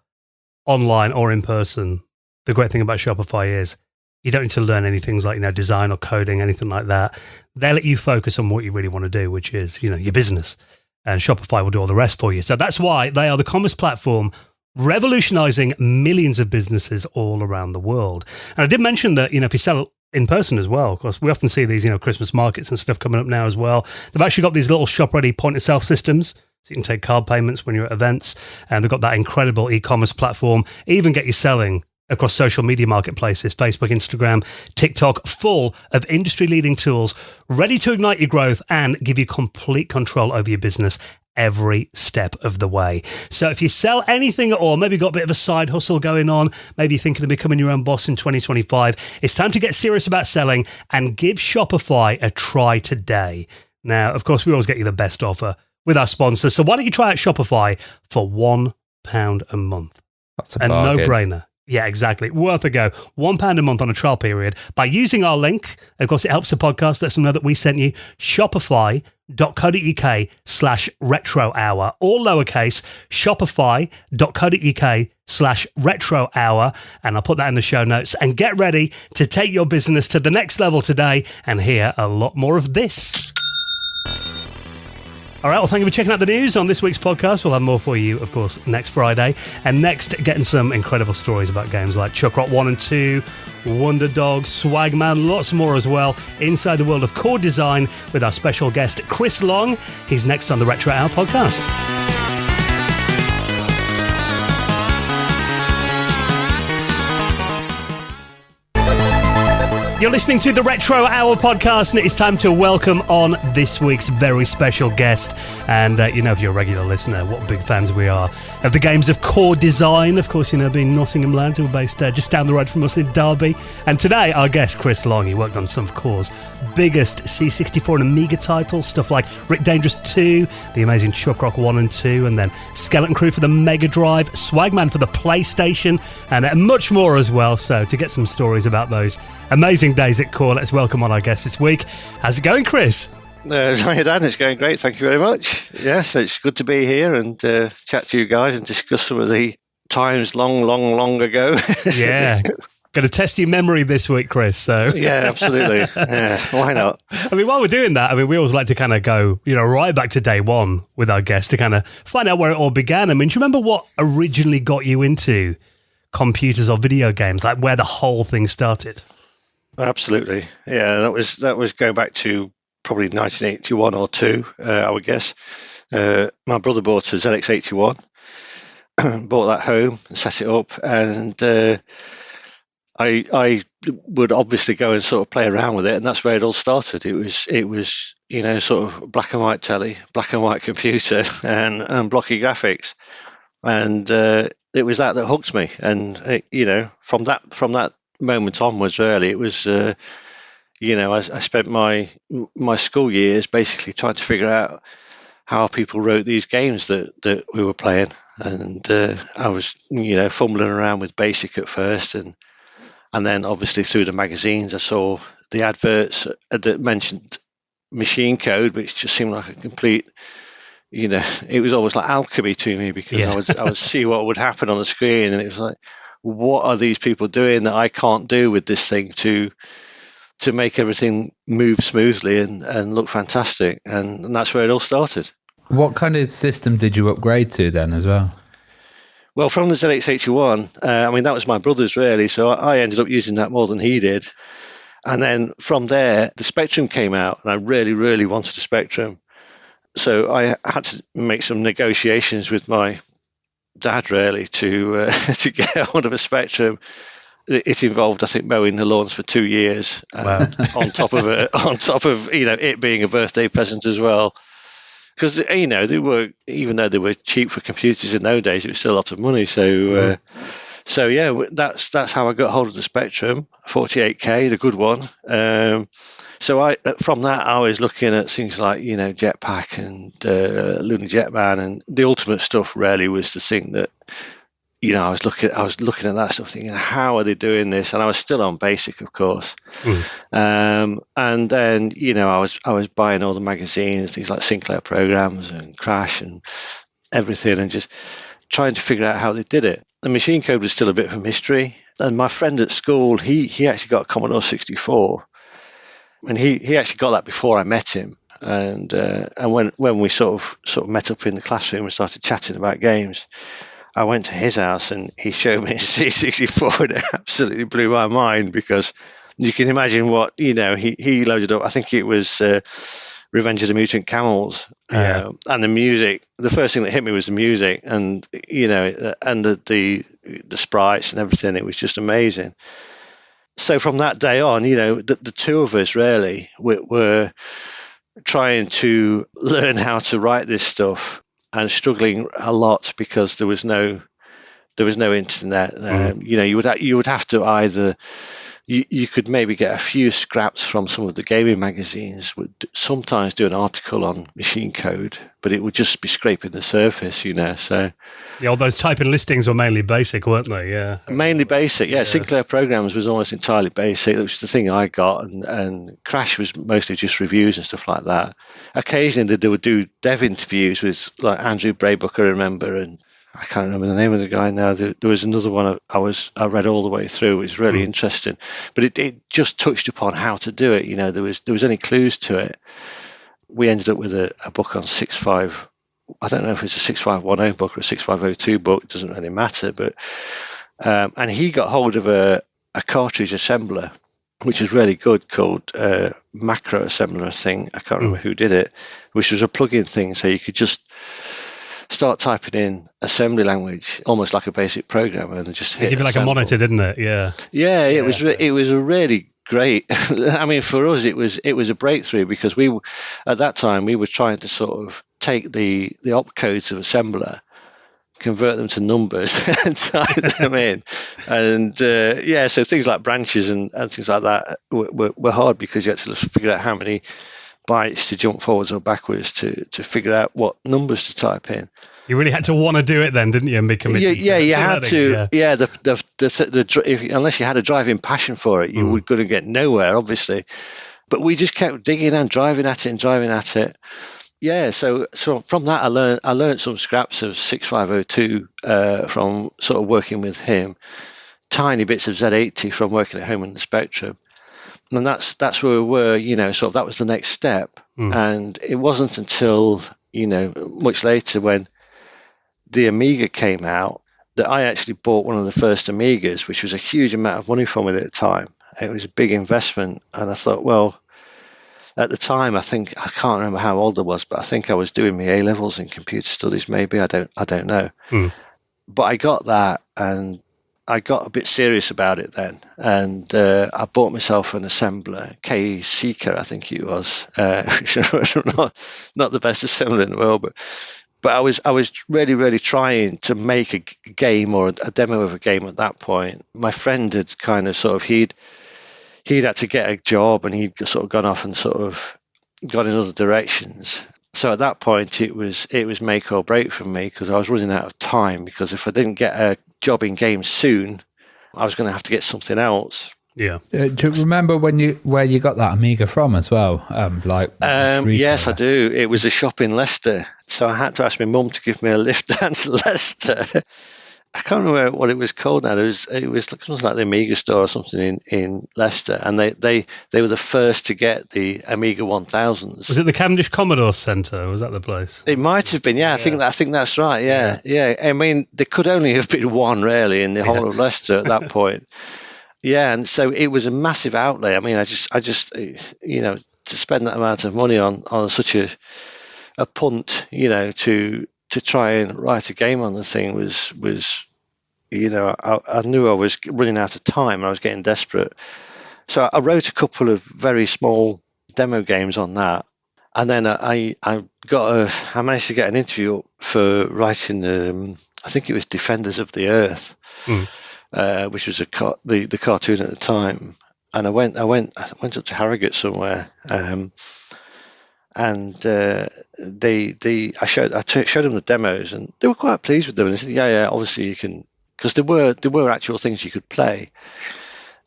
Speaker 1: online or in person, the great thing about Shopify is you don't need to learn any things like, design or coding, anything like that. They let you focus on what you really want to do, which is, your business. And Shopify will do all the rest for you. So that's why they are the commerce platform revolutionizing millions of businesses all around the world. And I did mention that, if you sell in person as well, of course, we often see these, Christmas markets and stuff coming up now as well. They've actually got these little shop-ready point-of-sale systems, so you can take card payments when you're at events. And they've got that incredible e-commerce platform, even get you selling across social media marketplaces, Facebook, Instagram, TikTok, full of industry-leading tools, ready to ignite your growth and give you complete control over your business every step of the way. So if you sell anything at all, maybe got a bit of a side hustle going on, maybe you're thinking of becoming your own boss in 2025, it's time to get serious about selling and give Shopify a try today. Now, of course, we always get you the best offer with our sponsors. So why don't you try out Shopify for £1 a month?
Speaker 3: That's a
Speaker 1: no-brainer. Yeah, exactly. Worth a go. £1 a month on a trial period by using our link. Of course, it helps the podcast. Let them know that we sent you. Shopify.com/retro shopify.co.uk/retro hour, all lowercase, shopify.co.uk/retro hour. And I'll put that in the show notes. And get ready to take your business to the next level today and hear a lot more of this. All right, well, thank you for checking out the news on this week's podcast. We'll have more for you, of course, next Friday. And next, getting some incredible stories about games like Chuck Rock 1 and 2, Wonderdog, Swagman, lots more as well, inside the world of core design with our special guest, Chris Long. He's next on the Retro Hour podcast. You're listening to the Retro Hour podcast, and it's time to welcome on this week's very special guest. And if you're a regular listener, what big fans we are of the games of core design. Of course, being Nottingham lads, we're based just down the road from us in Derby. And today, our guest, Chris Long, he worked on some of Core's biggest C64 and Amiga titles, stuff like Rick Dangerous 2, the amazing Chuck Rock 1 and 2, and then Skeleton Crew for the Mega Drive, Swagman for the PlayStation, and much more as well. So to get some stories about those amazing days at Core, let's welcome on our guest this week. How's it going, Chris?
Speaker 4: Hi, Dan. It's going great. Thank you very much. Yes, it's good to be here and chat to you guys and discuss some of the times long ago.
Speaker 1: Yeah. Going to test your memory this week, Chris. So
Speaker 4: yeah, absolutely. Yeah, why not?
Speaker 1: I mean, while we're doing that, we always like to kind of go, right back to day one with our guests to kind of find out where it all began. I mean, do you remember what originally got you into computers or video games, like where the whole thing started?
Speaker 4: Absolutely. Yeah, that was going back to probably 1981 or two, I would guess. My brother bought a ZX81, bought that home and set it up, and I would obviously go and sort of play around with it, and that's where it all started. It was sort of black and white telly, black and white computer, and blocky graphics, and it was that hooked me. And from that moment onwards, really, it was I spent my school years basically trying to figure out how people wrote these games that we were playing, and I was fumbling around with BASIC at first, and then obviously through the magazines I saw the adverts that mentioned machine code, which just seemed like a complete, it was almost like alchemy to me, because I would see what would happen on the screen, and it was like, what are these people doing that I can't do with this thing to make everything move smoothly and look fantastic? And that's where it all started.
Speaker 3: What kind of system did you upgrade to then as well?
Speaker 4: Well, from the ZX81, that was my brother's really, so I ended up using that more than he did. And then from there, the Spectrum came out, and I really, really wanted a Spectrum. So I had to make some negotiations with my dad really to get hold of a Spectrum. It involved, I think, mowing the lawns for 2 years,
Speaker 1: wow.
Speaker 4: on top of it being a birthday present as well. Because they were, even though they were cheap for computers in those days, it was still a lot of money. So, that's how I got hold of the Spectrum 48K, the good one. So from that I was looking at things like Jetpack and Lunar Jetman, and the Ultimate stuff really was the thing that I was looking at that stuff thinking, how are they doing this? And I was still on BASIC, of course. And then I was buying all the magazines, things like Sinclair Programs and Crash and everything, and just trying to figure out how they did it. The machine code was still a bit of a mystery. And my friend at school, he actually got a Commodore 64, and he actually got that before I met him. And when we sort of met up in the classroom and started chatting about games, I went to his house and he showed me his C64, and it absolutely blew my mind, because you can imagine what he loaded up. I think it was Revenge of the Mutant Camels, and the music. The first thing that hit me was the music, and and the sprites and everything. It was just amazing. So from that day on, the two of us really were trying to learn how to write this stuff, and struggling a lot because there was no internet. You would have to either you could maybe get a few scraps from some of the gaming magazines, would sometimes do an article on machine code, but it would just be scraping the surface, So
Speaker 1: all those typing listings were mainly basic, weren't they? Yeah,
Speaker 4: mainly basic. Yeah, Sinclair Programs was almost entirely basic. That was the thing I got, and Crash was mostly just reviews and stuff like that. Occasionally they would do dev interviews with like Andrew Braybuck, I remember, and I can't remember the name of the guy now. There was another one I read all the way through. It was really interesting, but it just touched upon how to do it. There was any clues to it. We ended up with a book on 6.5. I don't know if it's a 6.510 book or a 6.502 book. It doesn't really matter. But and he got hold of a cartridge assembler, which is really good, called Macro Assembler, I think. I can't remember who did it, which was a plug-in thing, so you could just start typing in assembly language, almost like a basic program, and just hit.
Speaker 1: It gave you like a monitor, didn't it?
Speaker 4: Yeah. It was a really great. I mean, for us, it was a breakthrough, because at that time we were trying to sort of take the opcodes of assembler, convert them to numbers, and type them in, and so things like branches and things like that were hard, because you had to figure out how many bytes to jump forwards or backwards to figure out what numbers to type in.
Speaker 1: You really had to want to do it then, didn't you, and be committed?
Speaker 4: Yeah, you had to. Yeah, unless you had a driving passion for it, you were going to get nowhere, obviously. But we just kept digging and driving at it. Yeah, so from that I learned some scraps of 6502 from sort of working with him, tiny bits of Z80 from working at home in the Spectrum. And that's where we were, sort of that was the next step. And it wasn't until, much later, when the Amiga came out, that I actually bought one of the first Amigas, which was a huge amount of money from it at the time. It was a big investment. And I thought, well, at the time, I can't remember how old I was, but I think I was doing my A-levels in computer studies, maybe. I don't know. But I got that, and I got a bit serious about it then, and I bought myself an assembler, K Seeker, I think it was, which was not the best assembler in the world, but I was really, really trying to make a game or a demo of a game at that point. My friend had kind of sort of he'd had to get a job, and he'd sort of gone off and sort of gone in other directions. So at that point, it was make or break for me, because I was running out of time. Because if I didn't get a job in games soon, I was going to have to get something else.
Speaker 1: Yeah.
Speaker 3: Do you remember where you got that Amiga from as well?
Speaker 4: Yes, I do. It was a shop in Leicester, so I had to ask my mum to give me a lift down to Leicester. I can't remember what it was called now. It was something like the Amiga store or something in Leicester, and they were the first to get the Amiga 1000s.
Speaker 1: Was it the Cavendish Commodore Centre? Was that the place?
Speaker 4: It might have been. Yeah, I think that's right. Yeah. I mean, there could only have been one really in the whole of Leicester at that point. Yeah, and so it was a massive outlay. I mean, I just to spend that amount of money on such a punt, to try and write a game on the thing was I knew I was running out of time and I was getting desperate. So I wrote a couple of very small demo games on that, and then I managed to get an interview for writing I think it was Defenders of the Earth, which was the cartoon at the time. And I went up to Harrogate somewhere. And I showed them the demos, and they were quite pleased with them. And they said, "Yeah, obviously you can," because there were actual things you could play.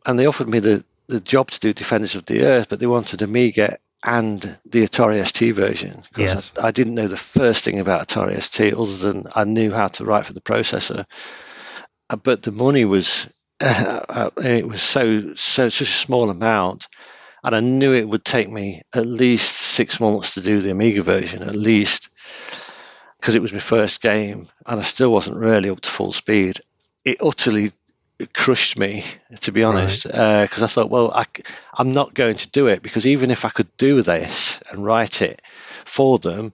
Speaker 4: And they offered me the job to do Defenders of the Earth, but they wanted Amiga and the Atari ST version, because I didn't know the first thing about Atari ST other than I knew how to write for the processor. But the money was it was such a small amount. And I knew it would take me at least 6 months to do the Amiga version, at least, because it was my first game, and I still wasn't really up to full speed. It utterly crushed me, to be honest, because I thought, well, I'm not going to do it, because even if I could do this and write it for them,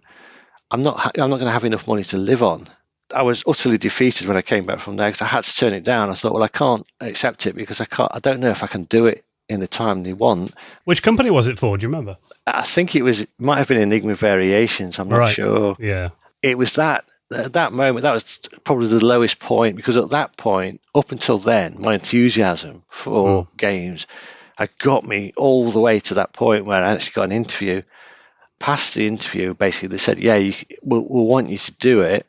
Speaker 4: I'm not going to have enough money to live on. I was utterly defeated when I came back from there, because I had to turn it down. I thought, well, I can't accept it, because I don't know if I can do it in the time they want.
Speaker 1: Which company was it for? Do you remember?
Speaker 4: I think it might have been Enigma Variations. I'm not sure.
Speaker 1: Yeah.
Speaker 4: It was that at that moment, that was probably the lowest point, because at that point, up until then, my enthusiasm for games had got me all the way to that point where I actually got an interview. Past the interview, basically they said, yeah, we'll want you to do it.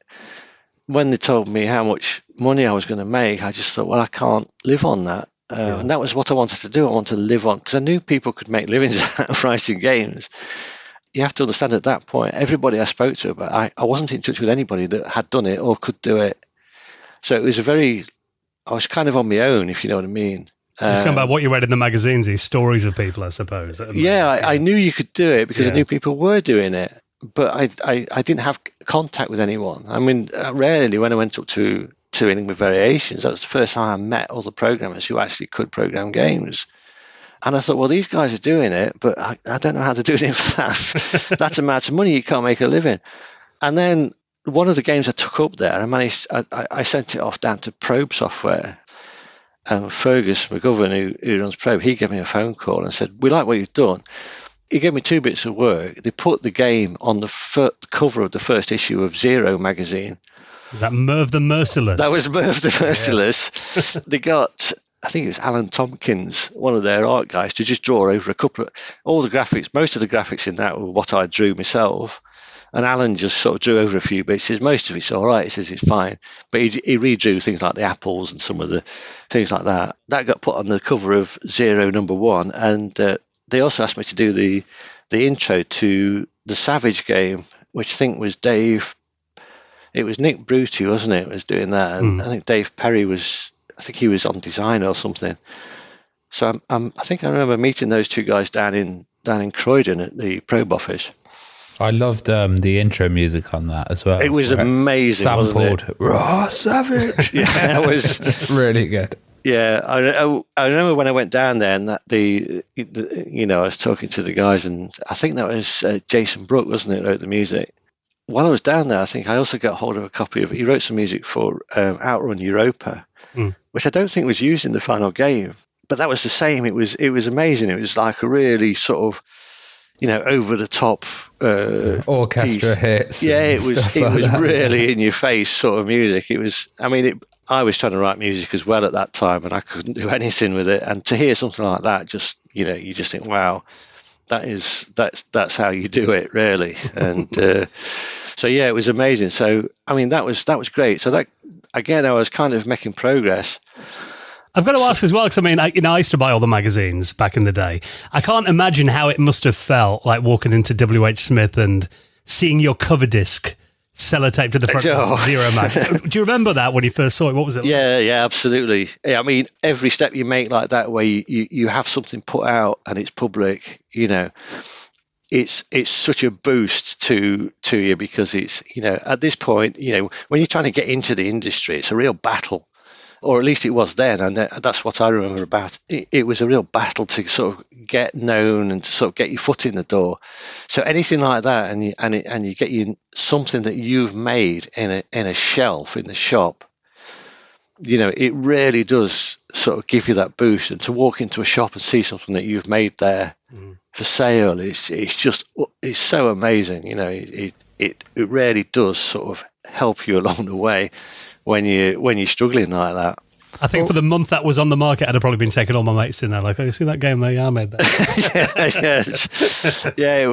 Speaker 4: When they told me how much money I was going to make, I just thought, well, I can't live on that. And that was what I wanted to do. I wanted to live on, because I knew people could make livings out of writing games. You have to understand at that point, everybody I spoke to about, I wasn't in touch with anybody that had done it or could do it. So it was I was kind of on my own, if you know what I mean.
Speaker 1: It's going about what you read in the magazines, these stories of people, I suppose.
Speaker 4: I knew you could do it because I knew people were doing it, but I didn't have contact with anyone. I mean, rarely when I went up to Enigma Variations, that was the first time I met other programmers who actually could program games. And I thought, well, these guys are doing it, but I don't know how to do it in that amount of money. You can't make a living. And then one of the games I took up there, I sent it off down to Probe Software. And Fergus McGovern, who runs Probe, he gave me a phone call and said, we like what you've done. He gave me 2 bits of work. They put the game on the cover of the first issue of Zero magazine.
Speaker 1: Is that Merv The Merciless?
Speaker 4: That was Merv The Merciless. Yes. They got, I think it was Alan Tompkins, one of their art guys, to just draw over all the graphics. Most of the graphics in that were what I drew myself. And Alan just sort of drew over a few bits. He says, most of it's all right. He says, it's fine. But he redrew things like the apples and some of the things like that. That got put on the cover of Zero #1. And they also asked me to do the intro to the Savage game, which I think was Dave. It was Nick Bruty, wasn't it, was doing that. And I think Dave Perry he was on design or something. So I think I remember meeting those 2 guys down in Croydon at the Probe office.
Speaker 3: I loved the intro music on that as well.
Speaker 4: It was amazing,
Speaker 3: sampled,
Speaker 4: wasn't it?
Speaker 3: Raw Savage.
Speaker 4: Yeah, it was
Speaker 3: really good.
Speaker 4: Yeah, I remember when I went down there, and that I was talking to the guys, and I think that was Jason Brook, wasn't it, wrote the music. While I was down there, I think I also got hold of a copy of it. He wrote some music for Outrun Europa, which I don't think was used in the final game, but that was the same. It was amazing. It was like a really sort of, over the top
Speaker 3: orchestra
Speaker 4: piece.
Speaker 3: hits.
Speaker 4: Yeah, it was really in your face sort of music. It was. I mean, I was trying to write music as well at that time, and I couldn't do anything with it. And to hear something like that, just you just think, wow, that's how you do it, really. And so yeah, it was amazing. So I mean, that was great. So that again, I was kind of making progress.
Speaker 1: I've got to ask as well, because I mean, I used to buy all the magazines back in the day. I can't imagine how it must have felt like walking into WH Smith and seeing your cover disc sellotaped to the front of Zero Mag. Do you remember that when you first saw it? What was it like?
Speaker 4: Yeah, absolutely. Yeah, I mean, every step you make like that, where you have something put out and it's public, it's such a boost to you, because it's, at this point, when you're trying to get into the industry, it's a real battle. Or at least it was then, and that's what I remember about it. It was a real battle to sort of get known and to sort of get your foot in the door. So anything like that, and you get something that you've made in a shelf in the shop, it really does sort of give you that boost. And to walk into a shop and see something that you've made there for sale, it's so amazing. It really does sort of help you along the way when you're struggling like that.
Speaker 1: I think for the month that was on the market, I'd have probably been taking all my mates in there, like, oh, you see that game there? Yeah, I made that.
Speaker 4: Yeah, it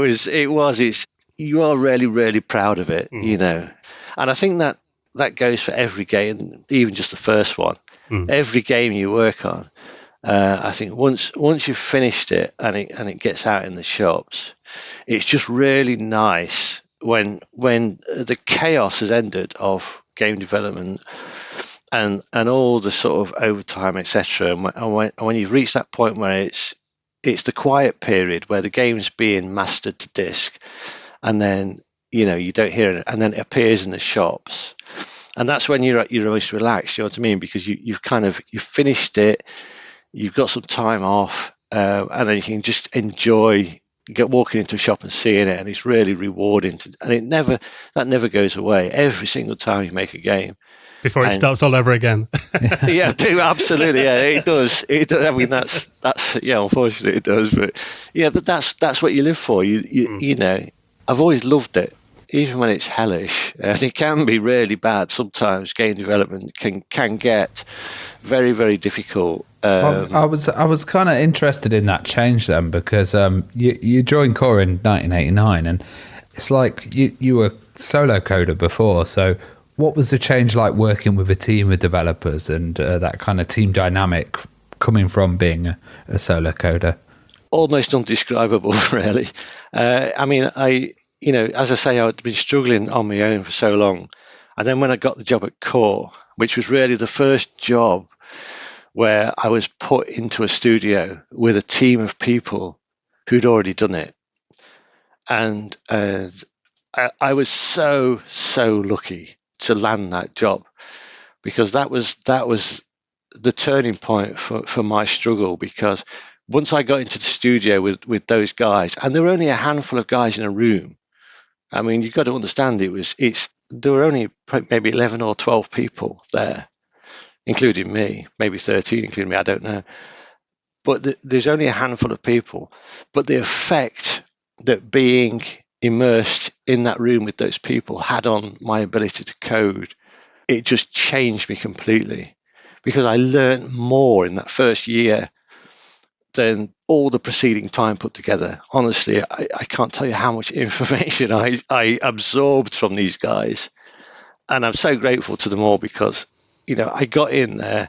Speaker 4: was. You are really, really proud of it, And I think that goes for every game, even just the first one. Every game you work on, I think once you've finished it and it gets out in the shops, it's just really nice when the chaos has ended of game development and all the sort of overtime, etc. And when you've reached that point where it's the quiet period where the game's being mastered to disc, and then you don't hear it, and then it appears in the shops, and that's when you're most relaxed. You know what I mean? Because you've finished it, you've got some time off, and then you can just enjoy walking into a shop and seeing it, and it's really rewarding. And that never goes away. Every single time you make a game,
Speaker 1: before it starts all over again.
Speaker 4: Yeah, absolutely. Yeah, it does. I mean, that's unfortunately it does. But yeah, but that's what you live for. You know, I've always loved it. when it's hellish, and it can be really bad sometimes, game development can get very, very difficult.
Speaker 3: I was kind of interested in that change then, because you joined Core in 1989, and it's like you were solo coder before. So what was the change like working with a team of developers and that kind of team dynamic coming from being a solo coder?
Speaker 4: Almost undescribable, really. I mean, as I say, I'd been struggling on my own for so long. And then when I got the job at Core, which was really the first job where I was put into a studio with a team of people who'd already done it. And I was so lucky to land that job, because that was the turning point for my struggle. Because once I got into the studio with those guys, and there were only a handful of guys in a room. I mean, you've got to understand there were only maybe 11 or 12 people there, including me, maybe 13, including me, I don't know. But there's only a handful of people. But the effect that being immersed in that room with those people had on my ability to code, it just changed me completely, because I learned more in that first year than all the preceding time put together. Honestly, I can't tell you how much information I absorbed from these guys. And I'm so grateful to them all, because, I got in there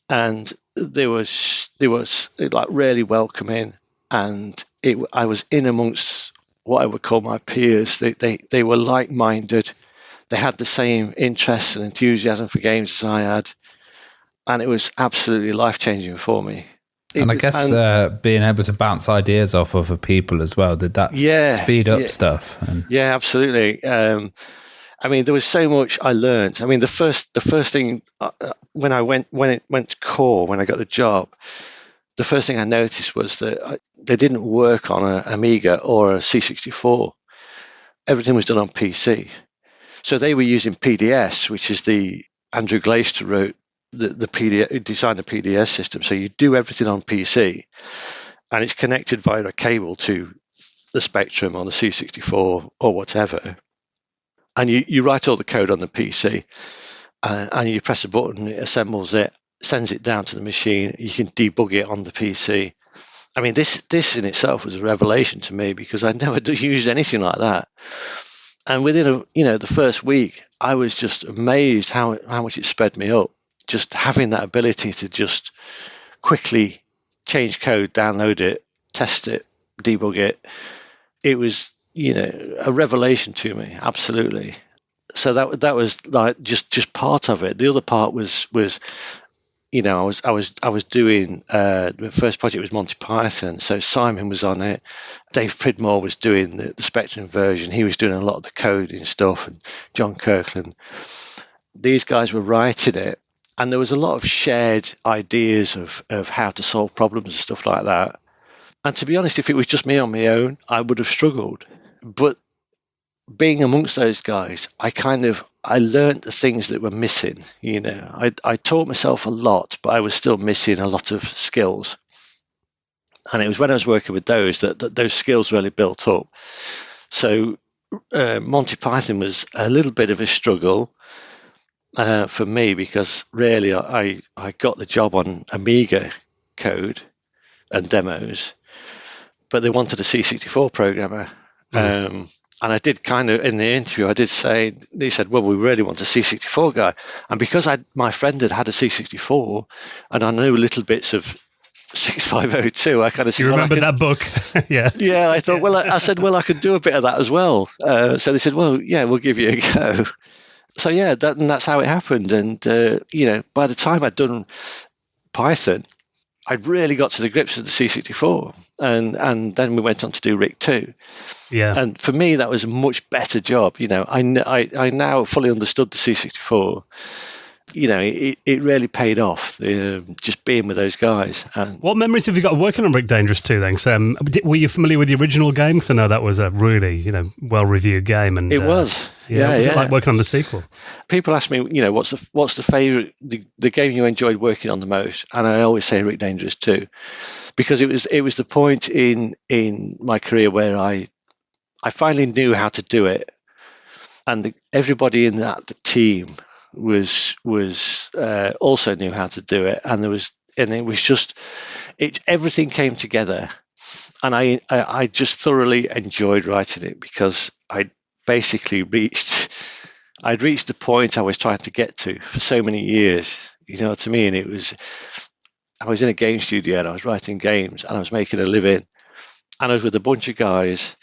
Speaker 4: and there was like really welcoming, and I was in amongst what I would call my peers. They were like-minded. They had the same interests and enthusiasm for games as I had. And it was absolutely life-changing for me.
Speaker 3: And I guess being able to bounce ideas off other people as well, did that speed up stuff?
Speaker 4: Yeah, absolutely. I mean, there was so much I learned. I mean, the first thing when I went to Core, when I got the job, the first thing I noticed was that they didn't work on an Amiga or a C64. Everything was done on PC. So they were using PDS, which is the Andrew Glaister wrote the PDS, designed the PDS system. So you do everything on PC, and it's connected via a cable to the Spectrum on the C64 or whatever. And you write all the code on the PC, and you press a button, it assembles it, sends it down to the machine. You can debug it on the PC. I mean, this in itself was a revelation to me, because I'd never used anything like that. And within the first week, I was just amazed how much it sped me up. Just having that ability to just quickly change code, download it, test it, debug it. It was, a revelation to me, absolutely. So that was like just part of it. The other part was I was doing the first project was Monty Python, so Simon was on it. Dave Pridmore was doing the Spectrum version. He was doing a lot of the coding stuff, and John Kirkland. These guys were writing it, and there was a lot of shared ideas of how to solve problems and stuff like that. And to be honest, if it was just me on my own, I would have struggled. But being amongst those guys, I learned the things that were missing. I taught myself a lot, but I was still missing a lot of skills. And it was when I was working with those that those skills really built up. So Monty Python was a little bit of a struggle for me, because really I got the job on Amiga code and demos, but they wanted a C64 programmer. And I did kind of, in the interview, I did say, they said, well, we really want a C64 guy. And because my friend had a C64, and I knew little bits of 6502, I kind of said,
Speaker 1: you remember that book? Yeah.
Speaker 4: Yeah, I thought, I said, I could do a bit of that as well. So they said, well, yeah, we'll give you a go. So yeah, that's how it happened. And, by the time I'd done Python, I'd really got to the grips of the C64, and then we went on to do RIC 2.
Speaker 1: Yeah.
Speaker 4: And for me, that was a much better job. I now fully understood the C64. It really paid off, just being with those guys. And
Speaker 1: what memories have you got working on Rick Dangerous 2 then? So, were you familiar with the original game? Because I know that was a really, well-reviewed game. And
Speaker 4: it was.
Speaker 1: Yeah, was it like working on the sequel?
Speaker 4: People ask me, what's the favourite, the game you enjoyed working on the most? And I always say Rick Dangerous 2, because it was the point in my career where I finally knew how to do it. everybody in the team was also knew how to do it, and it was just everything came together, and I just thoroughly enjoyed writing it because I'd reached the point I was trying to get to for so many years. You know what I mean? I was in a game studio and I was writing games and I was making a living, and I was with a bunch of guys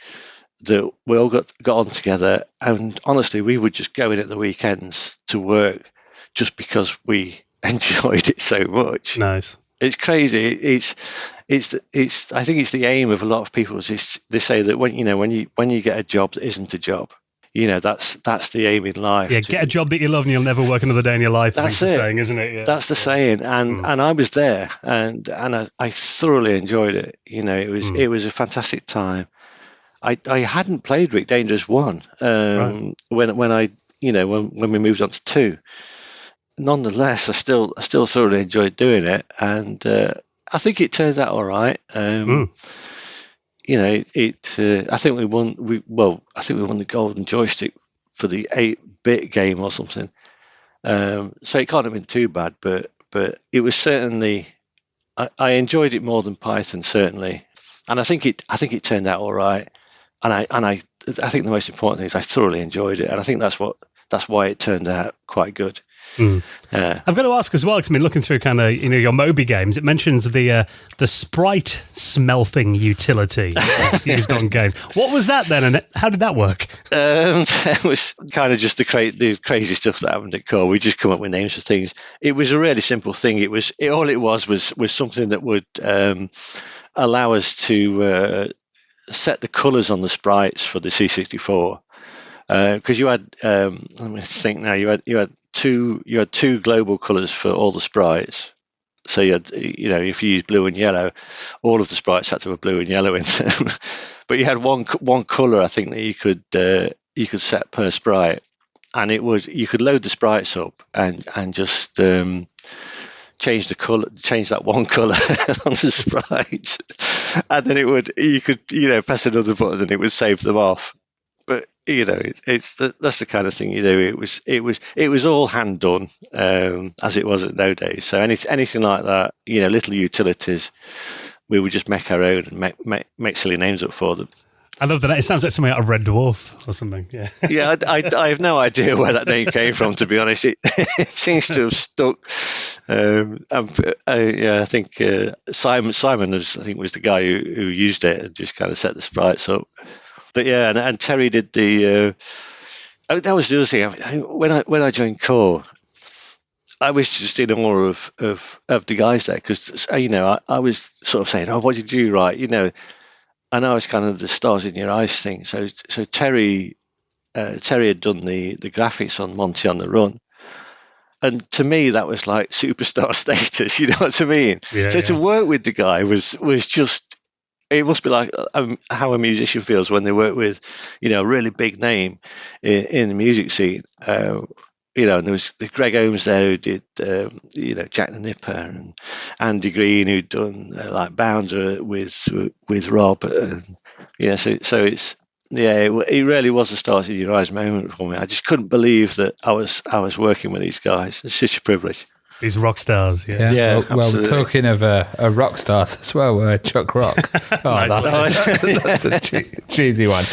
Speaker 4: that we all got on together, and honestly, we would just go in at the weekends to work just because we enjoyed it so much.
Speaker 1: Nice.
Speaker 4: It's crazy. I think it's the aim of a lot of people. They say that when you get a job that isn't a job, that's the aim in life.
Speaker 1: Yeah, get a job that you love and you'll never work another day in your life. That's the saying, isn't it? Yeah.
Speaker 4: That's the saying. And I was there, and I thoroughly enjoyed it. It was a fantastic time. I hadn't played Rick Dangerous 1 when we moved on to 2. Nonetheless, I still thoroughly enjoyed doing it, and I think it turned out all right. I think we won. I think we won the golden joystick for the 8-bit game or something. So it can't have been too bad, but it was certainly. I enjoyed it more than Python, certainly, and I think it turned out all right. And I think the most important thing is I thoroughly enjoyed it, and I think that's why it turned out quite good.
Speaker 1: I've got to ask as well, because looking through kind of your Moby games, it mentions the sprite smelting utility used on games. What was that then, and how did that work?
Speaker 4: It was kind of just the crazy stuff that happened at Core. We just come up with names for things. It was a really simple thing. All it was something that would allow us to set the colours on the sprites for the C64. Because you had, let me think now. You had two global colours for all the sprites. So you had, if you used blue and yellow, all of the sprites had to have blue and yellow in them. But you had one colour, I think, that you could set per sprite, and you could load the sprites up and just change the color, change that one color on the sprite, and then you could press another button and it would save them off. But that's the kind of thing it was all hand done, as it was nowadays. So anything like that, little utilities, we would just make our own and make silly names up for them.
Speaker 1: I love that. It sounds like something out of Red Dwarf or something. Yeah.
Speaker 4: Yeah, I have no idea where that name came from, to be honest. It seems to have stuck. I think Simon was the guy who used it and just kind of set the sprites up. But yeah, and Terry did the. That was the other thing. When I joined Core, I was just in awe of the guys there, because I was sort of saying, "Oh, what did you write?" And I was kind of the stars in your eyes thing. So Terry had done the graphics on Monty on the Run, and to me that was like superstar status. You know what I mean? Yeah, so to work with the guy was just. It must be like how a musician feels when they work with, a really big name in the music scene. And there was Greg Holmes there who did, Jack the Nipper, and Andy Green who'd done like Bounder with Rob. So it's it really was a start in your eyes moment for me. I just couldn't believe that I was working with these guys. It's such a privilege.
Speaker 1: These rock stars,
Speaker 3: yeah. Well, we're talking of a rock stars as well, Chuck Rock. Oh, that's a cheesy one.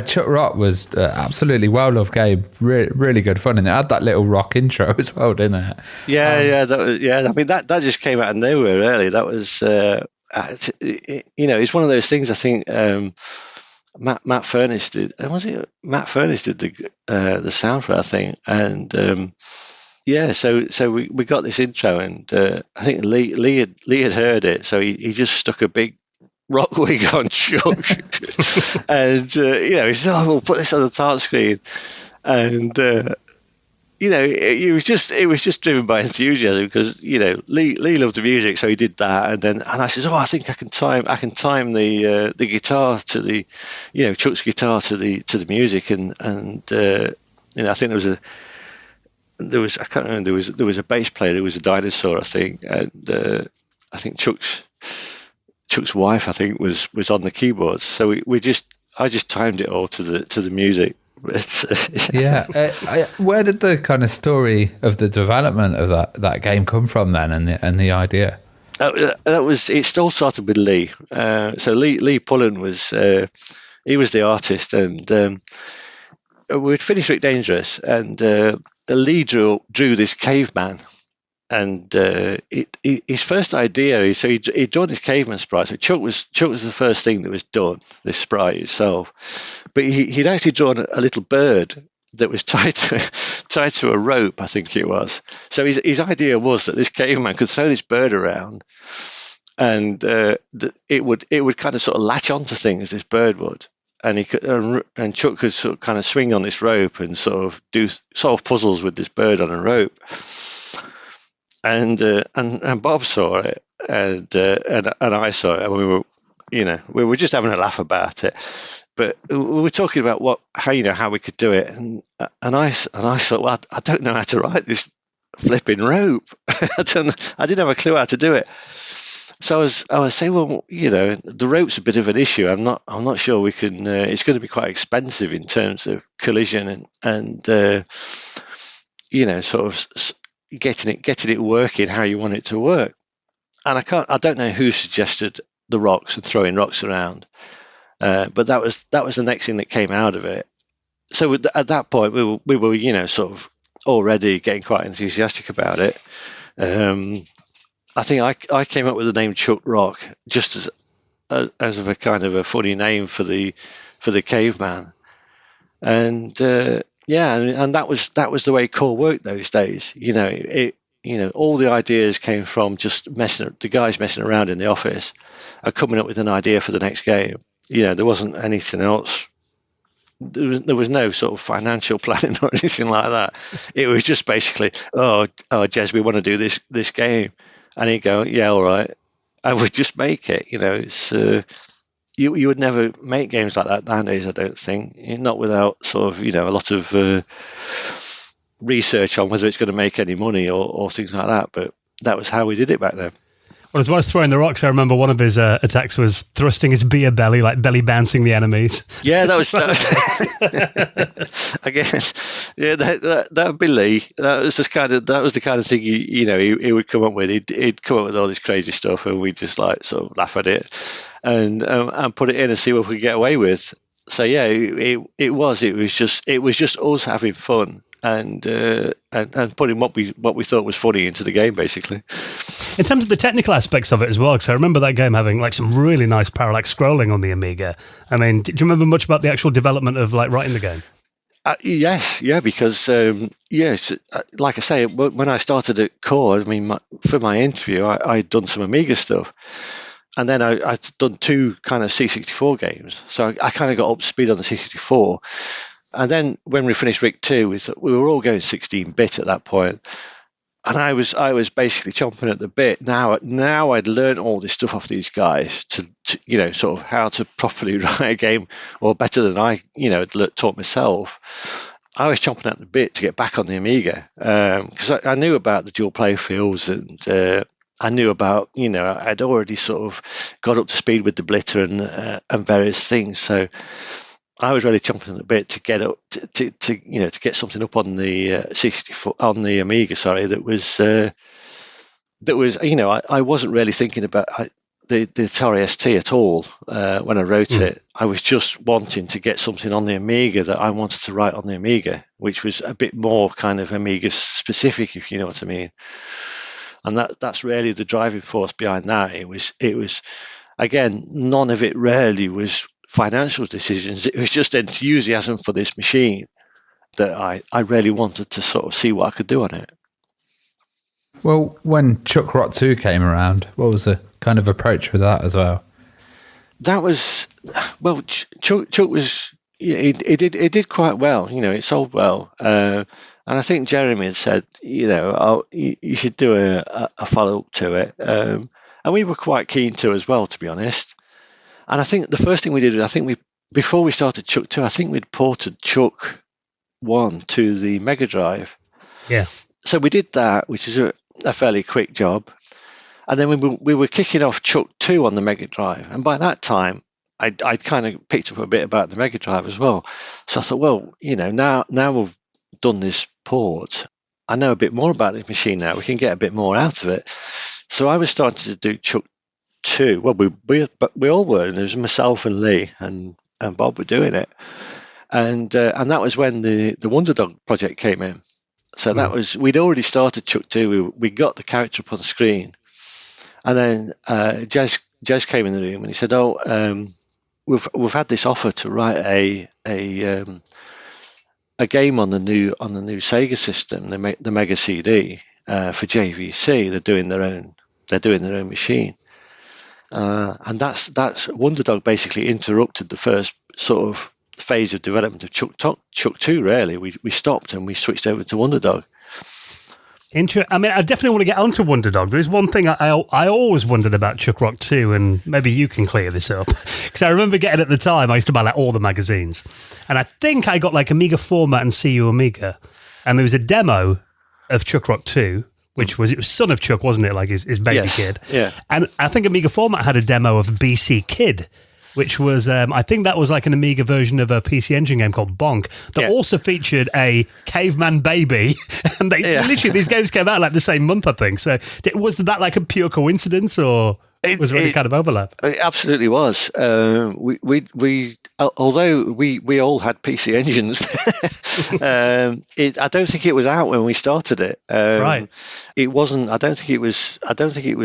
Speaker 3: Chuck Rock was absolutely well-loved game, really good fun, and it had that little rock intro as well, didn't it?
Speaker 4: Yeah. I mean, that just came out of nowhere, really. That was, it's one of those things. I think Matt Furniss did. Was it Matt Furniss did the sound for it, I think, and. So we got this intro, and I think Lee had heard it, so he just stuck a big rock wig on Chuck, and he said, "Oh, we'll put this on the title screen," and it was just driven by enthusiasm, because Lee loved the music, so he did that, and I said, "Oh, I think I can time the guitar to the Chuck's guitar to the music," and I think I can't remember. There was a bass player who was a dinosaur, I think, and I think Chuck's wife, I think, was on the keyboards. So I just timed it all to the music, But,
Speaker 3: yeah. Where did the kind of story of the development of that game come from then, and the idea?
Speaker 4: It all started with Lee. So Lee Pullen was he was the artist, and we'd finished Rick Dangerous, and Lee drew this caveman. And his first idea, so he drawn this caveman sprite. So Chuck was the first thing that was done, this sprite itself. But he'd actually drawn a little bird that was tied to a rope, I think it was. So his idea was that this caveman could throw this bird around, and it would kind of sort of latch onto things, this bird would. And and Chuck could sort of kind of swing on this rope and sort of do puzzles with this bird on a rope. And Bob saw it, and I saw it, and we were just having a laugh about it. But we were talking about how we could do it, and I thought, well, I don't know how to write this flipping rope. I didn't have a clue how to do it. So I was saying, well, the rope's a bit of an issue. I'm not sure we can. It's going to be quite expensive in terms of collision and sort of getting it working how you want it to work. And I don't know who suggested the rocks and throwing rocks around, but that was the next thing that came out of it. So at that point we were sort of already getting quite enthusiastic about it. I think I came up with the name Chuck Rock just as of a kind of a funny name for the caveman, and and that was the way Core worked those days. All the ideas came from just the guys messing around in the office and coming up with an idea for the next game. There wasn't anything else. There was no sort of financial planning or anything like that. It was just basically, Jez, we want to do this game, and he'd go, yeah, all right, and we'd just make it. It's you would never make games like that nowadays, I don't think, not without sort of a lot of research on whether it's going to make any money or things like that. But that was how we did it back then.
Speaker 1: Well, as well as throwing the rocks, I remember one of his attacks was thrusting his beer belly, like belly bouncing the enemies.
Speaker 4: Yeah, that was I guess. Yeah, that would be Lee. That was the kind of thing he would come up with. He'd come up with all this crazy stuff, and we'd just like sort of laugh at it and put it in and see what we could get away with. So yeah, it was just us having fun and putting what we thought was funny into the game, basically.
Speaker 1: In terms of the technical aspects of it as well, because I remember that game having like some really nice parallax scrolling on the Amiga. I mean, do you remember much about the actual development of like writing the game?
Speaker 4: Yes, yeah, because like I say, when I started at Core, I mean, for my interview, I'd done some Amiga stuff. And then I'd done 2 kind of C64 games. So I kind of got up to speed on the C64. And then when we finished Rick 2, we were all going 16-bit at that point. And I was basically chomping at the bit. Now I'd learned all this stuff off these guys to sort of how to properly write a game, or better than I had taught myself. I was chomping at the bit to get back on the Amiga because I knew about the dual play fields, and I knew about I'd already sort of got up to speed with the blitter and various things. So I was really chomping at the bit to get up to get something up on the 64 on the Amiga. Sorry, that was I wasn't really thinking about the Atari ST at all when I wrote it. I was just wanting to get something on the Amiga that I wanted to write on the Amiga, which was a bit more kind of Amiga specific, if you know what I mean. And that's really the driving force behind that. It was again, none of it really was financial decisions. It was just enthusiasm for this machine that I really wanted to sort of see what I could do on it.
Speaker 3: Well, when Chuck Rock 2 came around, what was the kind of approach with that as well?
Speaker 4: That was, well, Chuck was, it did quite well. It sold well. And I think Jeremy had said, you should do a follow-up to it. And we were quite keen to as well, to be honest. And I think the first thing we did, before we started Chuck 2, I think we'd ported Chuck 1 to the Mega Drive.
Speaker 1: Yeah.
Speaker 4: So we did that, which is a fairly quick job. And then we were kicking off Chuck 2 on the Mega Drive. And by that time, I'd kind of picked up a bit about the Mega Drive as well. So I thought, well, now we've done this port, I know a bit more about this machine now. We can get a bit more out of it. So I was starting to do Chuck 2. Well, we all were. And there was myself and Lee and Bob were doing it. And that was when the Wonderdog project came in. So that was, we'd already started Chuck 2. We got the character up on the screen. And then Jez came in the room and he said, we've had this offer to write a game on the new Sega system, the Mega CD, for JVC. They're doing their own machine, and that's Wonderdog basically interrupted the first sort of phase of development of Chuck 2. Really, we stopped and we switched over to Wonderdog.
Speaker 1: I mean, I definitely want to get onto Wonderdog. There is one thing I always wondered about Chuck Rock 2, and maybe you can clear this up. Because I remember getting at the time, I used to buy like all the magazines. And I think I got like Amiga Format and CU Amiga. And there was a demo of Chuck Rock 2, it was Son of Chuck, wasn't it? Like his baby kid.
Speaker 4: Yeah.
Speaker 1: And I think Amiga Format had a demo of BC Kid, which was, I think that was like an Amiga version of a PC Engine game called Bonk that also featured a caveman baby. And literally, these games came out like the same month, I think. So was that like a pure coincidence, or was there any kind of overlap?
Speaker 4: It absolutely was. Although we all had PC Engines, I don't think it was out when we started it.
Speaker 1: Right.
Speaker 4: It wasn't. I don't think it was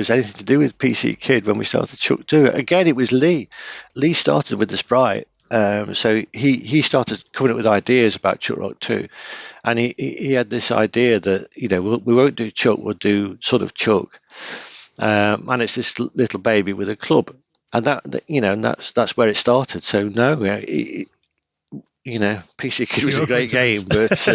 Speaker 4: anything to do with PC Kid when we started Chuck 2. Again, it was Lee. Lee started with the sprite. So he started coming up with ideas about Chuck Rock 2, and he had this idea that we won't do Chuck, we'll do sort of Chuck, and it's this little baby with a club, and that's where it started. So no, PC Kid was a great game, but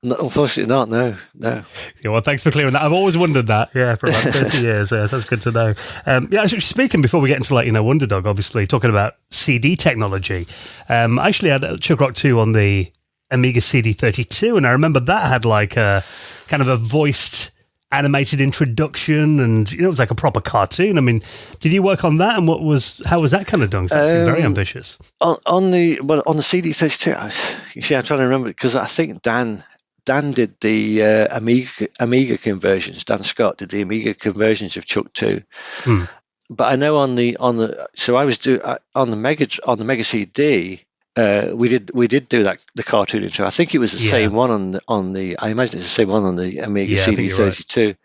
Speaker 4: unfortunately not. No. Yeah,
Speaker 1: well, thanks for clearing that. I've always wondered that. Yeah, for about 30 years. That's good to know. Actually, speaking before we get into Wonderdog, obviously talking about CD technology. I actually had Chuck Rock 2 on the Amiga CD32, and I remember that had like a kind of a voiced animated introduction, and it was like a proper cartoon. I mean, did you work on that, and how was that kind of done? That seemed very ambitious.
Speaker 4: On the CD32, you see, I'm trying to remember because I think Dan did the Amiga conversions. Dan Scott did the Amiga conversions of Chuck 2. But I know on the Mega CD, we did do that, the cartoon intro. I think it was the same one on the. I imagine it's the same one on the Amiga CD32. Right.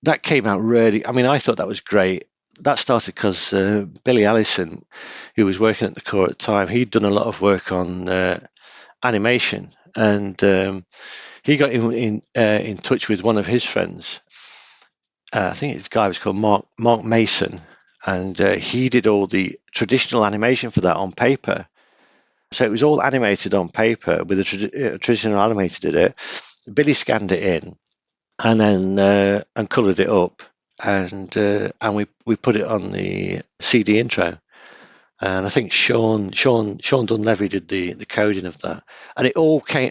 Speaker 4: That came out really. I mean, I thought that was great. That started because Billy Allison, who was working at the Core at the time, he'd done a lot of work on animation, and he got in touch with one of his friends. I think this guy was called Mark Mason, and he did all the traditional animation for that on paper. So it was all animated on paper with a traditional animator did it. Billy scanned it in, and then and coloured it up, and we put it on the CD intro. And I think Sean Dunleavy did the coding of that, and it all came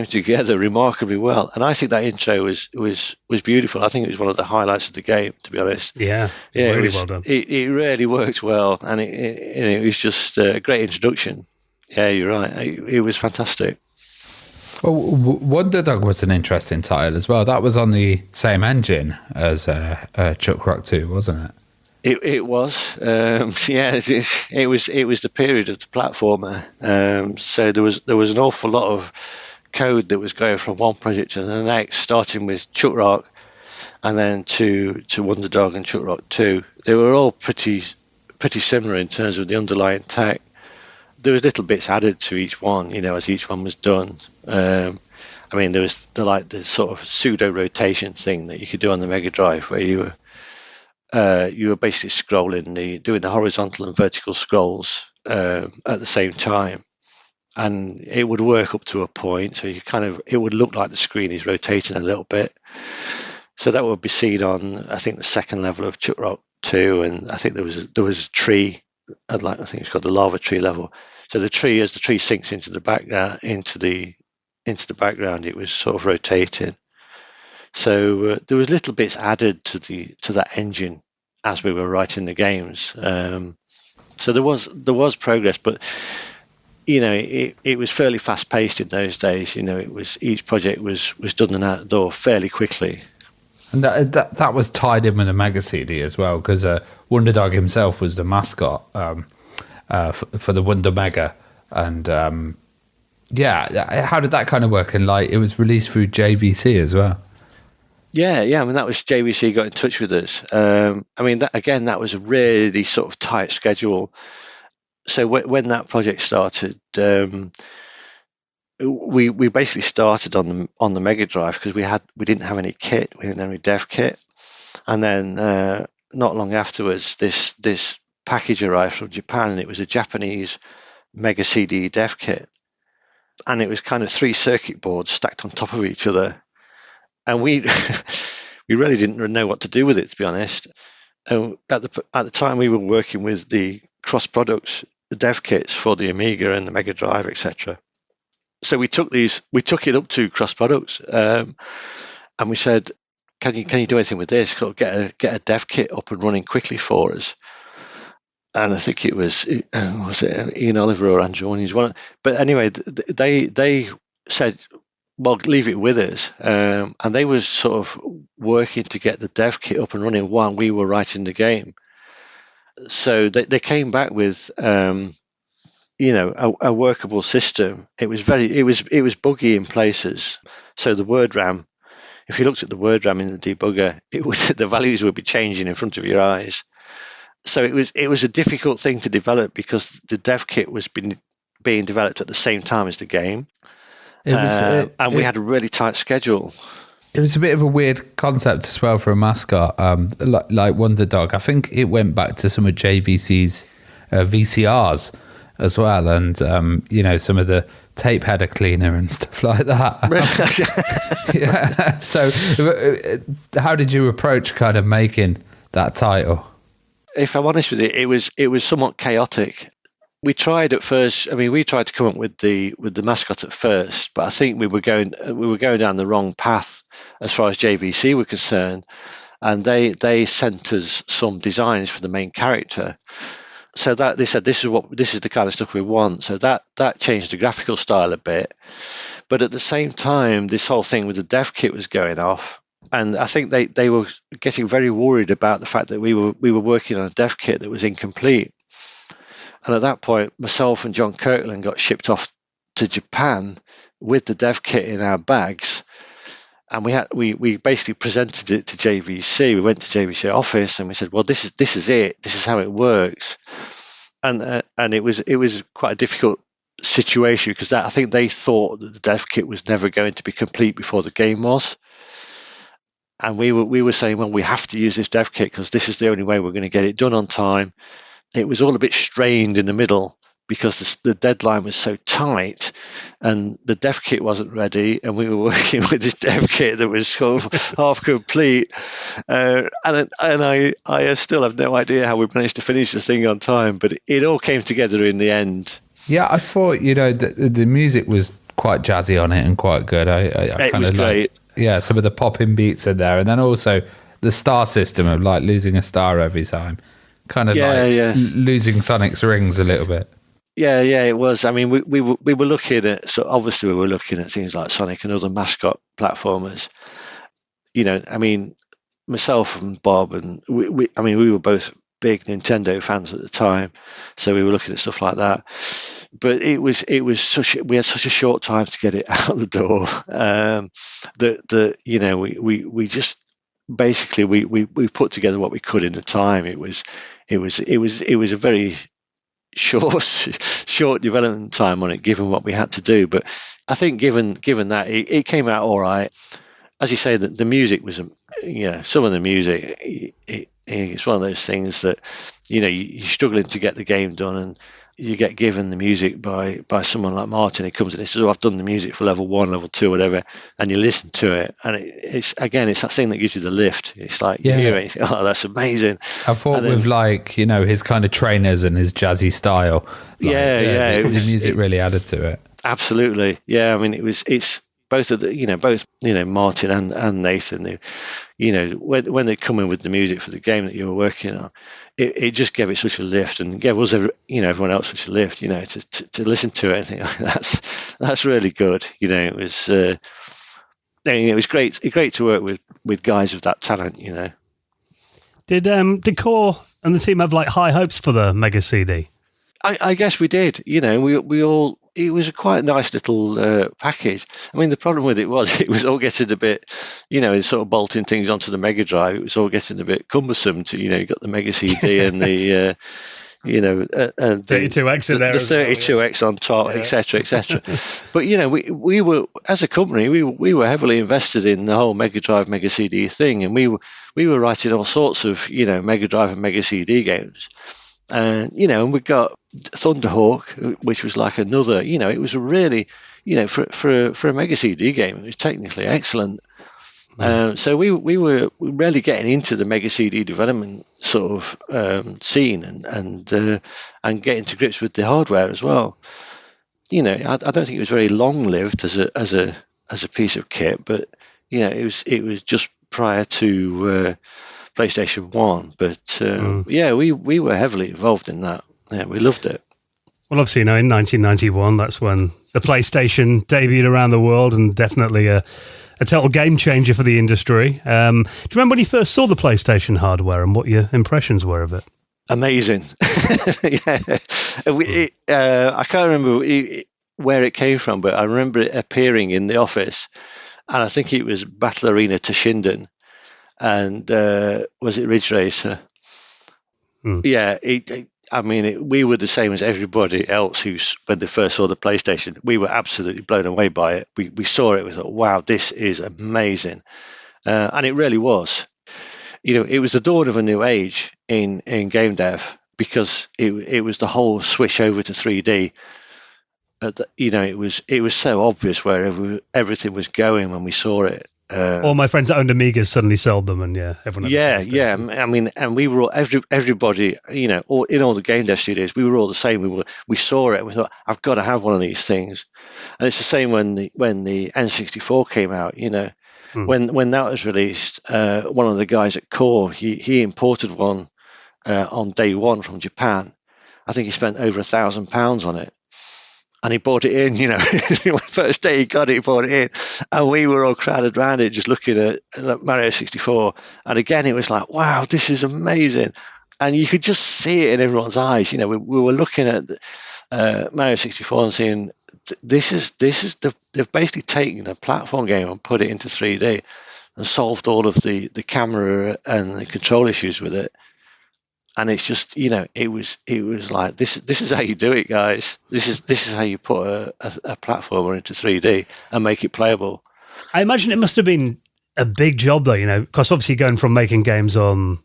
Speaker 4: together remarkably well. And I think that intro was beautiful. I think it was one of the highlights of the game, to be honest.
Speaker 1: Yeah, really well done.
Speaker 4: It really worked well, and it was just a great introduction. Yeah, you're right. It was fantastic.
Speaker 3: Well, Wonderdog was an interesting title as well. That was on the same engine as Chuck Rock 2, wasn't it?
Speaker 4: It was. It was the period of the platformer. So there was an awful lot of code that was going from one project to the next, starting with Chuck Rock, and then to Wonderdog and Chuck Rock 2. They were all pretty similar in terms of the underlying tech. There was little bits added to each one, as each one was done. I mean, there was the sort of pseudo rotation thing that you could do on the Mega Drive, where you were basically scrolling, doing the horizontal and vertical scrolls at the same time, and it would work up to a point. So it would look like the screen is rotating a little bit. So that would be seen on, I think, the second level of Chuck Rock 2, and I think there was a tree. I think it's called the lava tree level. So the tree, as the tree sinks into the background, it was sort of rotating. So there was little bits added to that engine as we were writing the games. So there was progress, but it was fairly fast paced in those days. It was, each project was done and out the door fairly quickly.
Speaker 3: And that was tied in with the Mega CD as well, because Wonderdog himself was the mascot for the Wonder Mega. And how did that kind of work? And it was released through JVC as well.
Speaker 4: Yeah. I mean, that was JVC got in touch with us. That was a really sort of tight schedule. So when that project started, we basically started on the Mega Drive because we didn't have any kit, we didn't have any dev kit, and then not long afterwards, this package arrived from Japan, and it was a Japanese Mega CD dev kit, and it was kind of 3 circuit boards stacked on top of each other, and we really didn't know what to do with it, to be honest. At the time, we were working with the cross products, the dev kits for the Amiga and the Mega Drive, etc. So we took it up to cross products, and we said, "Can you do anything with this? Get a dev kit up and running quickly for us." And I think it was Ian Oliver or Andrew Onions one. But anyway, they said, "Well, leave it with us," and they were sort of working to get the dev kit up and running while we were writing the game. So they came back with a workable system. It was buggy in places. So the word RAM, if you looked at the word RAM in the debugger, the values would be changing in front of your eyes. So it was a difficult thing to develop because the dev kit was being developed at the same time as the game, and we had a really tight schedule.
Speaker 3: It was a bit of a weird concept as well for a mascot, like Wonderdog. I think it went back to some of JVC's VCRs as well, and some of the tape header cleaner and stuff like that. Yeah. So, how did you approach kind of making that title?
Speaker 4: If I'm honest with you, it was somewhat chaotic. We tried at first. I mean, we tried to come up with the mascot at first, but I think we were going down the wrong path as far as JVC were concerned, and they sent us some designs for the main character. So that they said this is the kind of stuff we want. So that changed the graphical style a bit, but at the same time, this whole thing with the dev kit was going off, and I think they were getting very worried about the fact that we were working on a dev kit that was incomplete. And at that point, myself and John Kirkland got shipped off to Japan with the dev kit in our bags, and we basically presented it to JVC. We went to JVC office and we said, "Well, this is it. This is how it works." And it was quite a difficult situation because I think they thought that the dev kit was never going to be complete before the game was. And we were saying, "Well, we have to use this dev kit because this is the only way we're going to get it done on time." It was all a bit strained in the middle because the deadline was so tight and the dev kit wasn't ready, and we were working with this dev kit that was sort of half complete, and I still have no idea how we managed to finish the thing on time, but it all came together in the end.
Speaker 3: Yeah, I thought the music was quite jazzy on it and quite good.
Speaker 4: It was great.
Speaker 3: Some of the popping beats are there, and then also the star system of like losing a star every time. Kind of losing Sonic's rings a little bit.
Speaker 4: Yeah, it was. I mean, we were looking at, so obviously we were looking at things like Sonic and other mascot platformers. I mean, myself and Bob and we were both big Nintendo fans at the time, so we were looking at stuff like that. But we had such a short time to get it out the door that we just basically we put together what we could in the time. It was a very short development time on it, given what we had to do. But I think given that it came out all right. As you say, that the music was, some of the music. It's one of those things that you're struggling to get the game done, and you get given the music by someone like Martin. He comes in and says, "Oh, I've done the music for level 1, level 2, whatever," and you listen to it, and it's that thing that gives you the lift. It's like you hear it, you think, "Oh, that's amazing."
Speaker 3: I thought with his kind of trainers and his jazzy style, the music really added to it.
Speaker 4: Absolutely, yeah. I mean, it's both Martin and Nathan, when they come in with the music for the game that you were working on, it just gave it such a lift, and gave us everyone else such a lift, to listen to it and think, that's really good. It was great to work with guys of that talent.
Speaker 1: Did Core and the team have like high hopes for the Mega CD?
Speaker 4: I guess we did. We all. It was a quite nice little package. I mean, the problem with it was all getting a bit, sort of bolting things onto the Mega Drive. It was all getting a bit cumbersome. You got the Mega CD and the, and
Speaker 1: 32X in there,
Speaker 4: the 32X on top, etc. But we were, as a company, we were heavily invested in the whole Mega Drive, Mega CD thing, and we were writing all sorts of Mega Drive and Mega CD games. And we got Thunderhawk, which was like another. It was a really, for a Mega CD game, it was technically excellent. So we were really getting into the Mega CD development sort of scene and getting to grips with the hardware as well. I don't think it was very long lived as a piece of kit, but it was just prior to PlayStation 1, but we were heavily involved in that. Yeah, we loved it.
Speaker 1: Well, obviously, in 1991, that's when the PlayStation debuted around the world, and definitely a total game changer for the industry. Do you remember when you first saw the PlayStation hardware and what your impressions were of it?
Speaker 4: Amazing. I can't remember where it came from, but I remember it appearing in the office, and I think it was Battle Arena Toshinden. And was it Ridge Racer? Yeah, we were the same as everybody else when they first saw the PlayStation. We were absolutely blown away by it. We saw it, we thought, wow, this is amazing. And it really was. It was the dawn of a new age in game dev, because it was the whole switch over to 3D. It was so obvious where everything was going when we saw it.
Speaker 1: All my friends that owned Amigas suddenly sold them, and everyone.
Speaker 4: I mean, and we were all, everybody, in all the game dev studios, we were all the same. We saw it, and we thought, I've got to have one of these things. And it's the same when the N64 came out. When that was released, one of the guys at Core, he imported one on day one from Japan. I think he spent over £1,000 on it. And he bought it in, first day he got it, he bought it in. And we were all crowded around it, just looking at Mario 64. And again, it was like, wow, this is amazing. And you could just see it in everyone's eyes. We were looking at Mario 64 and seeing, they've basically taken a platform game and put it into 3D and solved all of the camera and the control issues with it. And it's just, it was like, this is how you do it, guys. This is how you put a platformer into 3D and make it playable.
Speaker 1: I imagine it must have been a big job, though, because obviously going from making games on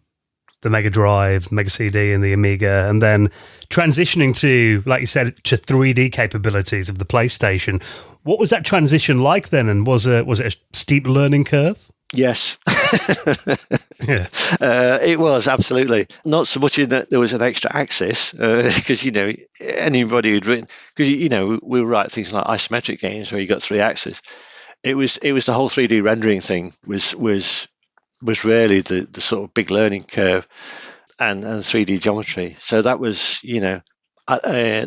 Speaker 1: the Mega Drive, Mega CD, and the Amiga, and then transitioning to, like you said, to 3D capabilities of the PlayStation. What was that transition like then? And was it a steep learning curve?
Speaker 4: Yes. It was, absolutely. Not so much in that there was an extra axis, because, anybody who'd written, because, we would write things like isometric games where you got 3 axes. It was the whole 3D rendering thing was really the sort of big learning curve, and 3D geometry. So that was, there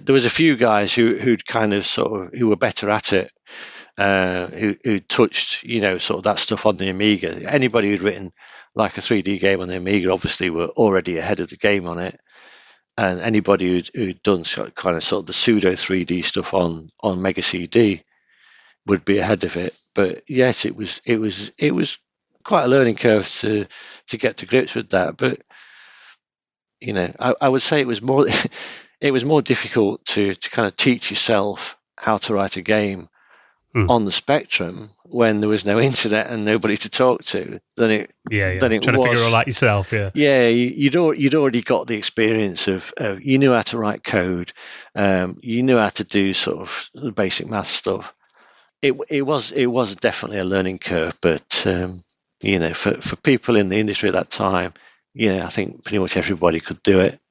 Speaker 4: was a few guys who'd kind of who were better at it. Who touched, sort of that stuff on the Amiga. Anybody who'd written like a 3D game on the Amiga obviously were already ahead of the game on it. And anybody who'd done kind of sort of the pseudo 3D stuff on Mega CD would be ahead of it. But yes, it was quite a learning curve to get to grips with that. But I would say it was more difficult to kind of teach yourself how to write a game on the Spectrum when there was no internet and nobody to talk to than it
Speaker 1: trying to figure it all out yourself.
Speaker 4: You'd already got the experience of you knew how to write code, you knew how to do sort of the basic math stuff. It was definitely a learning curve, but for people in the industry at that time, I think pretty much everybody could do it.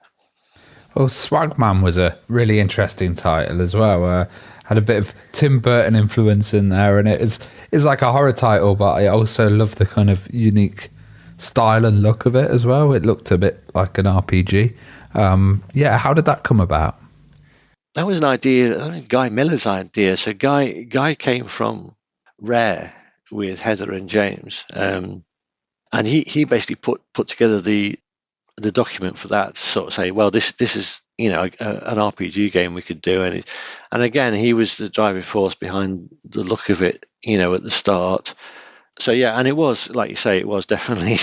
Speaker 3: Well, Swagman was a really interesting title as well. Had a bit of Tim Burton influence in there, and it's like a horror title, but I also love the kind of unique style and look of it as well. It looked a bit like an RPG. How did that come about?
Speaker 4: That was an idea, Guy Miller's idea. So Guy came from Rare with Heather and James, and he basically put together the document for that to sort of say, well, this is an RPG game we could do, and again, he was the driving force behind the look of it, at the start. So yeah, and it was, like you say, it was definitely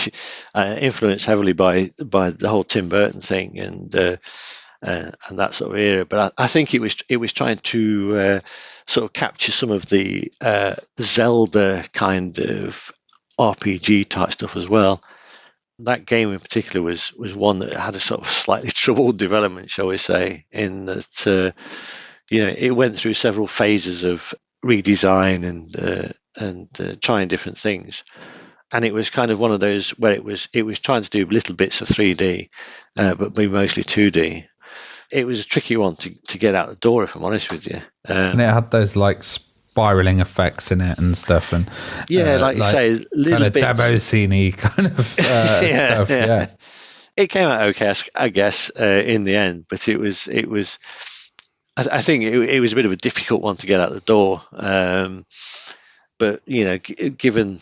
Speaker 4: influenced heavily by the whole Tim Burton thing and that sort of era. But I think it was trying to sort of capture some of the Zelda kind of RPG type stuff as well. That game in particular was one that had a sort of slightly troubled development, shall we say, in that it went through several phases of redesign and trying different things, and it was kind of one of those where it was trying to do little bits of 3D, but be mostly 2D. It was a tricky one to get out the door, if I'm honest with you.
Speaker 3: And it had those like spiraling effects in it and stuff, and
Speaker 4: like you say, little
Speaker 3: kind of
Speaker 4: bits,
Speaker 3: demo scene-y kind of stuff. Yeah,
Speaker 4: it came out okay, I guess, in the end, but it was. I think it was a bit of a difficult one to get out the door, but given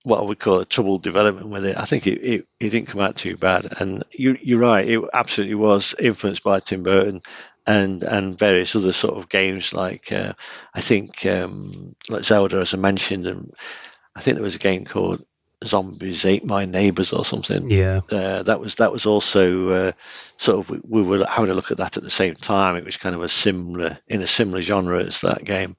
Speaker 4: what I would call a troubled development with it, I think it didn't come out too bad. And you're right, it absolutely was influenced by Tim Burton and various other sort of games, like I think like Zelda, as I mentioned, and I think there was a game called Zombies Ate My Neighbors or something.
Speaker 1: Yeah,
Speaker 4: that was also sort of, we were having a look at that at the same time. It was kind of in a similar genre as that game.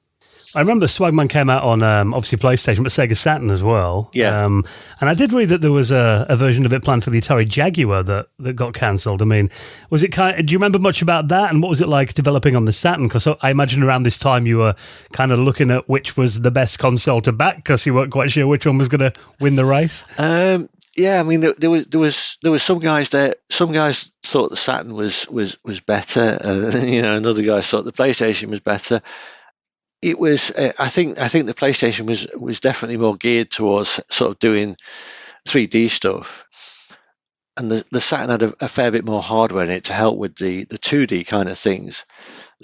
Speaker 1: I remember Swagman came out on obviously PlayStation, but Sega Saturn as well.
Speaker 4: Yeah.
Speaker 1: And I did read that there was a version of it planned for the Atari Jaguar that got cancelled. I mean, was it do you remember much about that? And what was it like developing on the Saturn? Because I imagine around this time you were kind of looking at which was the best console to back, because you weren't quite sure which one was going to win the race.
Speaker 4: Yeah, I mean, there was some guys there. Some guys thought the Saturn was better. And other guys thought the PlayStation was better. It was. I think the PlayStation was definitely more geared towards sort of doing 3D stuff, and the Saturn had a fair bit more hardware in it to help with the 2D kind of things.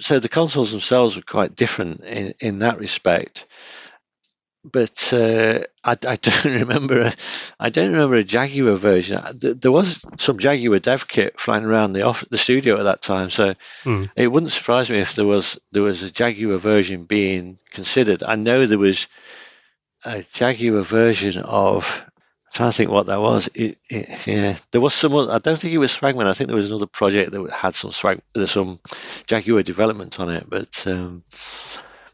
Speaker 4: So the consoles themselves were quite different in that respect. But I don't remember. I don't remember a Jaguar version. There was some Jaguar dev kit flying around the studio at that time, so it wouldn't surprise me if there was a Jaguar version being considered. I know there was a Jaguar version of. I'm trying to think what that was. There was some. I don't think it was Swagman. I think there was another project that had some Jaguar development on it,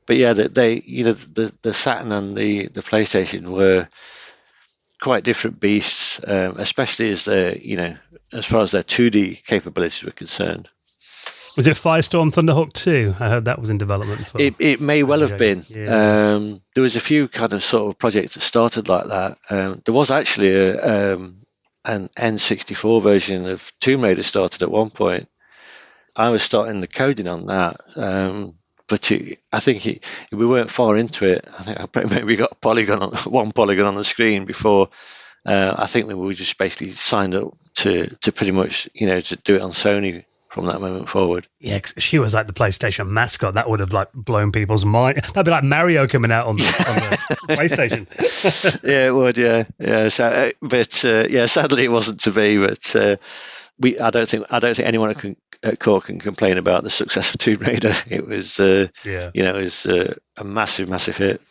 Speaker 4: But yeah, the Saturn and the PlayStation were quite different beasts, especially as far as their 2D capabilities were concerned.
Speaker 1: Was it Firestorm Thunderhawk 2? I heard that was in development.
Speaker 4: It may well have been.
Speaker 1: Yeah.
Speaker 4: There was a few kind of sort of projects that started like that. There was actually an N64 version of Tomb Raider started at one point. I was starting the coding on that. But I think we weren't far into it. I think maybe we got one polygon on the screen before. I think we just basically signed up to pretty much to do it on Sony from that moment forward.
Speaker 1: Yeah, she was like the PlayStation mascot. That would have like blown people's mind. That'd be like Mario coming out on the PlayStation.
Speaker 4: Yeah, it would. Yeah. So, sadly it wasn't to be. But I don't think anyone at Core can complain about the success of Tomb Raider. It was, it was a massive hit.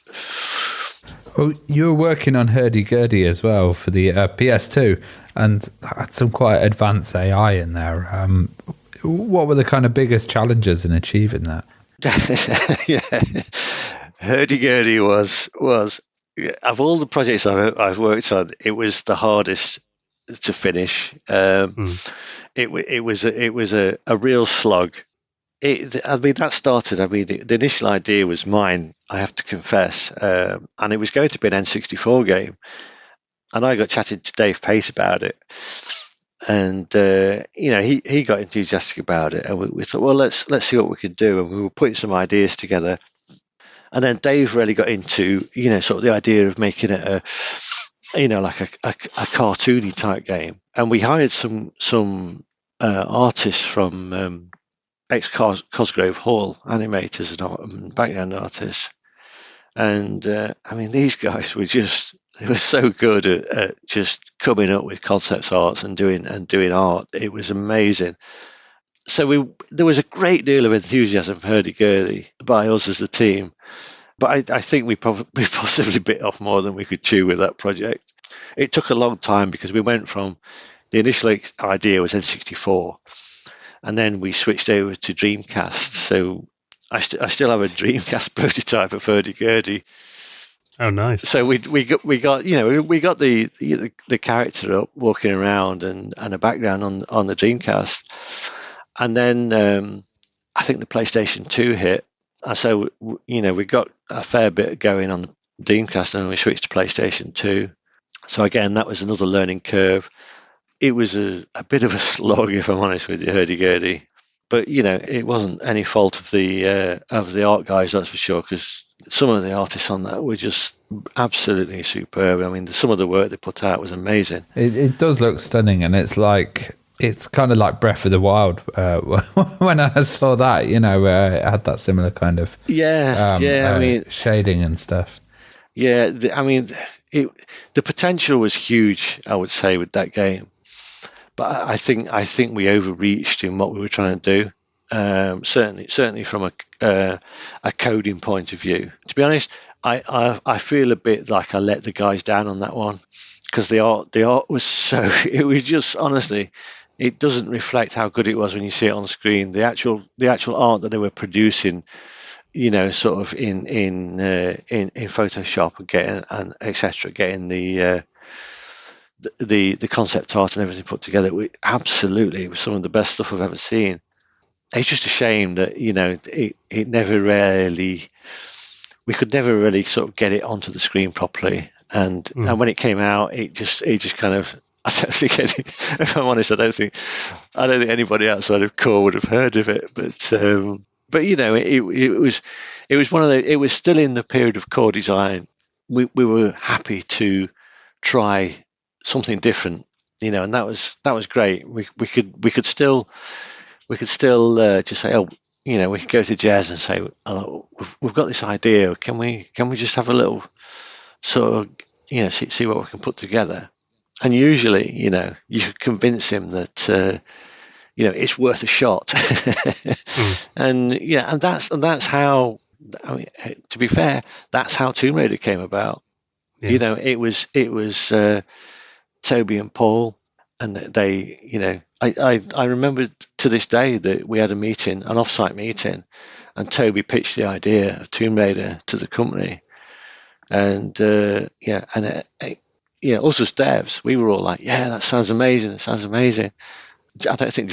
Speaker 3: Well, you were working on Hurdy-Gurdy as well for the PS2, and had some quite advanced AI in there. What were the kind of biggest challenges in achieving that?
Speaker 4: Hurdy-Gurdy was of all the projects I've worked on, it was the hardest to finish. It was a real slog. That started. The initial idea was mine, I have to confess, and it was going to be an N64 game. And I got chatting to Dave Pate about it, And he got enthusiastic about it, and we thought, well, let's see what we can do. And we were putting some ideas together. And then Dave really got into sort of the idea of making it like a cartoony type game. And we hired some artists from ex-Cosgrove Hall animators and background artists. And these guys they were so good at just coming up with concept arts and doing art. It was amazing. So there was a great deal of enthusiasm for hurdy-gurdy by us as the team. But I think we possibly bit off more than we could chew with that project. It took a long time because we went from the initial idea was N64, and then we switched over to Dreamcast. So I still have a Dreamcast prototype of hurdy-gurdy.
Speaker 1: Oh, nice! So
Speaker 4: we got the character up walking around and a background on the Dreamcast, and then I think the PlayStation 2 hit. So, we got a fair bit going on the Dreamcast, and we switched to PlayStation 2. So again, that was another learning curve. It was a bit of a slog, if I'm honest with you, hurdy-gurdy. But, it wasn't any fault of the art guys, that's for sure, because some of the artists on that were just absolutely superb. I mean, some of the work they put out was amazing.
Speaker 3: It does look stunning, and it's kind of like Breath of the Wild. When I saw that, it had that similar kind of shading and stuff.
Speaker 4: Yeah, the potential was huge, I would say, with that game. But I think we overreached in what we were trying to do. Certainly from a coding point of view. To be honest, I feel a bit like I let the guys down on that one, because the art was so. It was just, honestly, it doesn't reflect how good it was when you see it on screen. The actual art that they were producing, sort of in Photoshop and etc. Getting the concept art and everything put together, it was some of the best stuff I've ever seen. It's just a shame that it never really, we could never really sort of get it onto the screen properly. And when it came out, it just kind of. I don't think if I'm honest, I don't think anybody outside of Core would have heard of it. But it was one of the. It was still in the period of Core design. We were happy to try something different, and that was great. We could still just say, we could go to Jez and say, oh, we've got this idea. Can we just have a little sort of see what we can put together. And usually, you should convince him that, it's worth a shot. And that's how. I mean, to be fair, that's how Tomb Raider came about. Yeah. It was Toby and Paul, and they, I remember to this day that we had a meeting, an off-site meeting, and Toby pitched the idea of Tomb Raider to the company, and us as devs, we were all like, yeah, that sounds amazing. It sounds amazing. I don't think,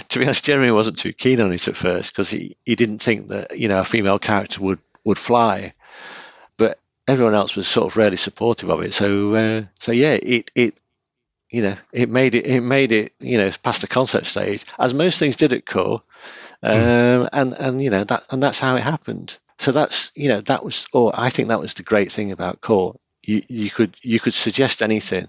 Speaker 4: to be honest, Jeremy wasn't too keen on it at first, because he didn't think that, a female character would fly. But everyone else was sort of really supportive of it. So yeah, it made it past the concept stage, as most things did at Core. And that's how it happened. So that was, I think that was the great thing about Core. You could suggest anything,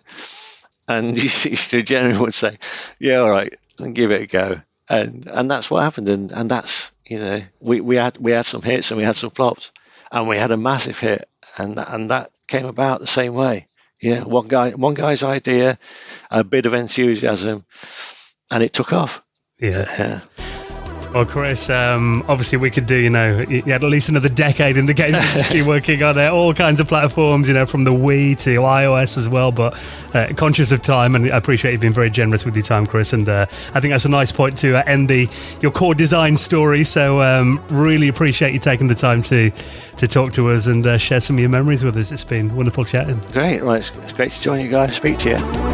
Speaker 4: and Jeremy would say, "Yeah, all right, and give it a go." And that's what happened. And that's we had some hits and we had some flops, and we had a massive hit, and that came about the same way. One guy's idea, a bit of enthusiasm, and it took off.
Speaker 1: Yeah. Well, Chris, obviously we could do, you had at least another decade in the games industry working on all kinds of platforms, from the Wii to iOS as well, but conscious of time, and I appreciate you being very generous with your time, Chris, and I think that's a nice point to end your Core design story, so really appreciate you taking the time to talk to us and share some of your memories with us. It's been wonderful chatting.
Speaker 4: Great, right, it's great to join you guys, speak to you.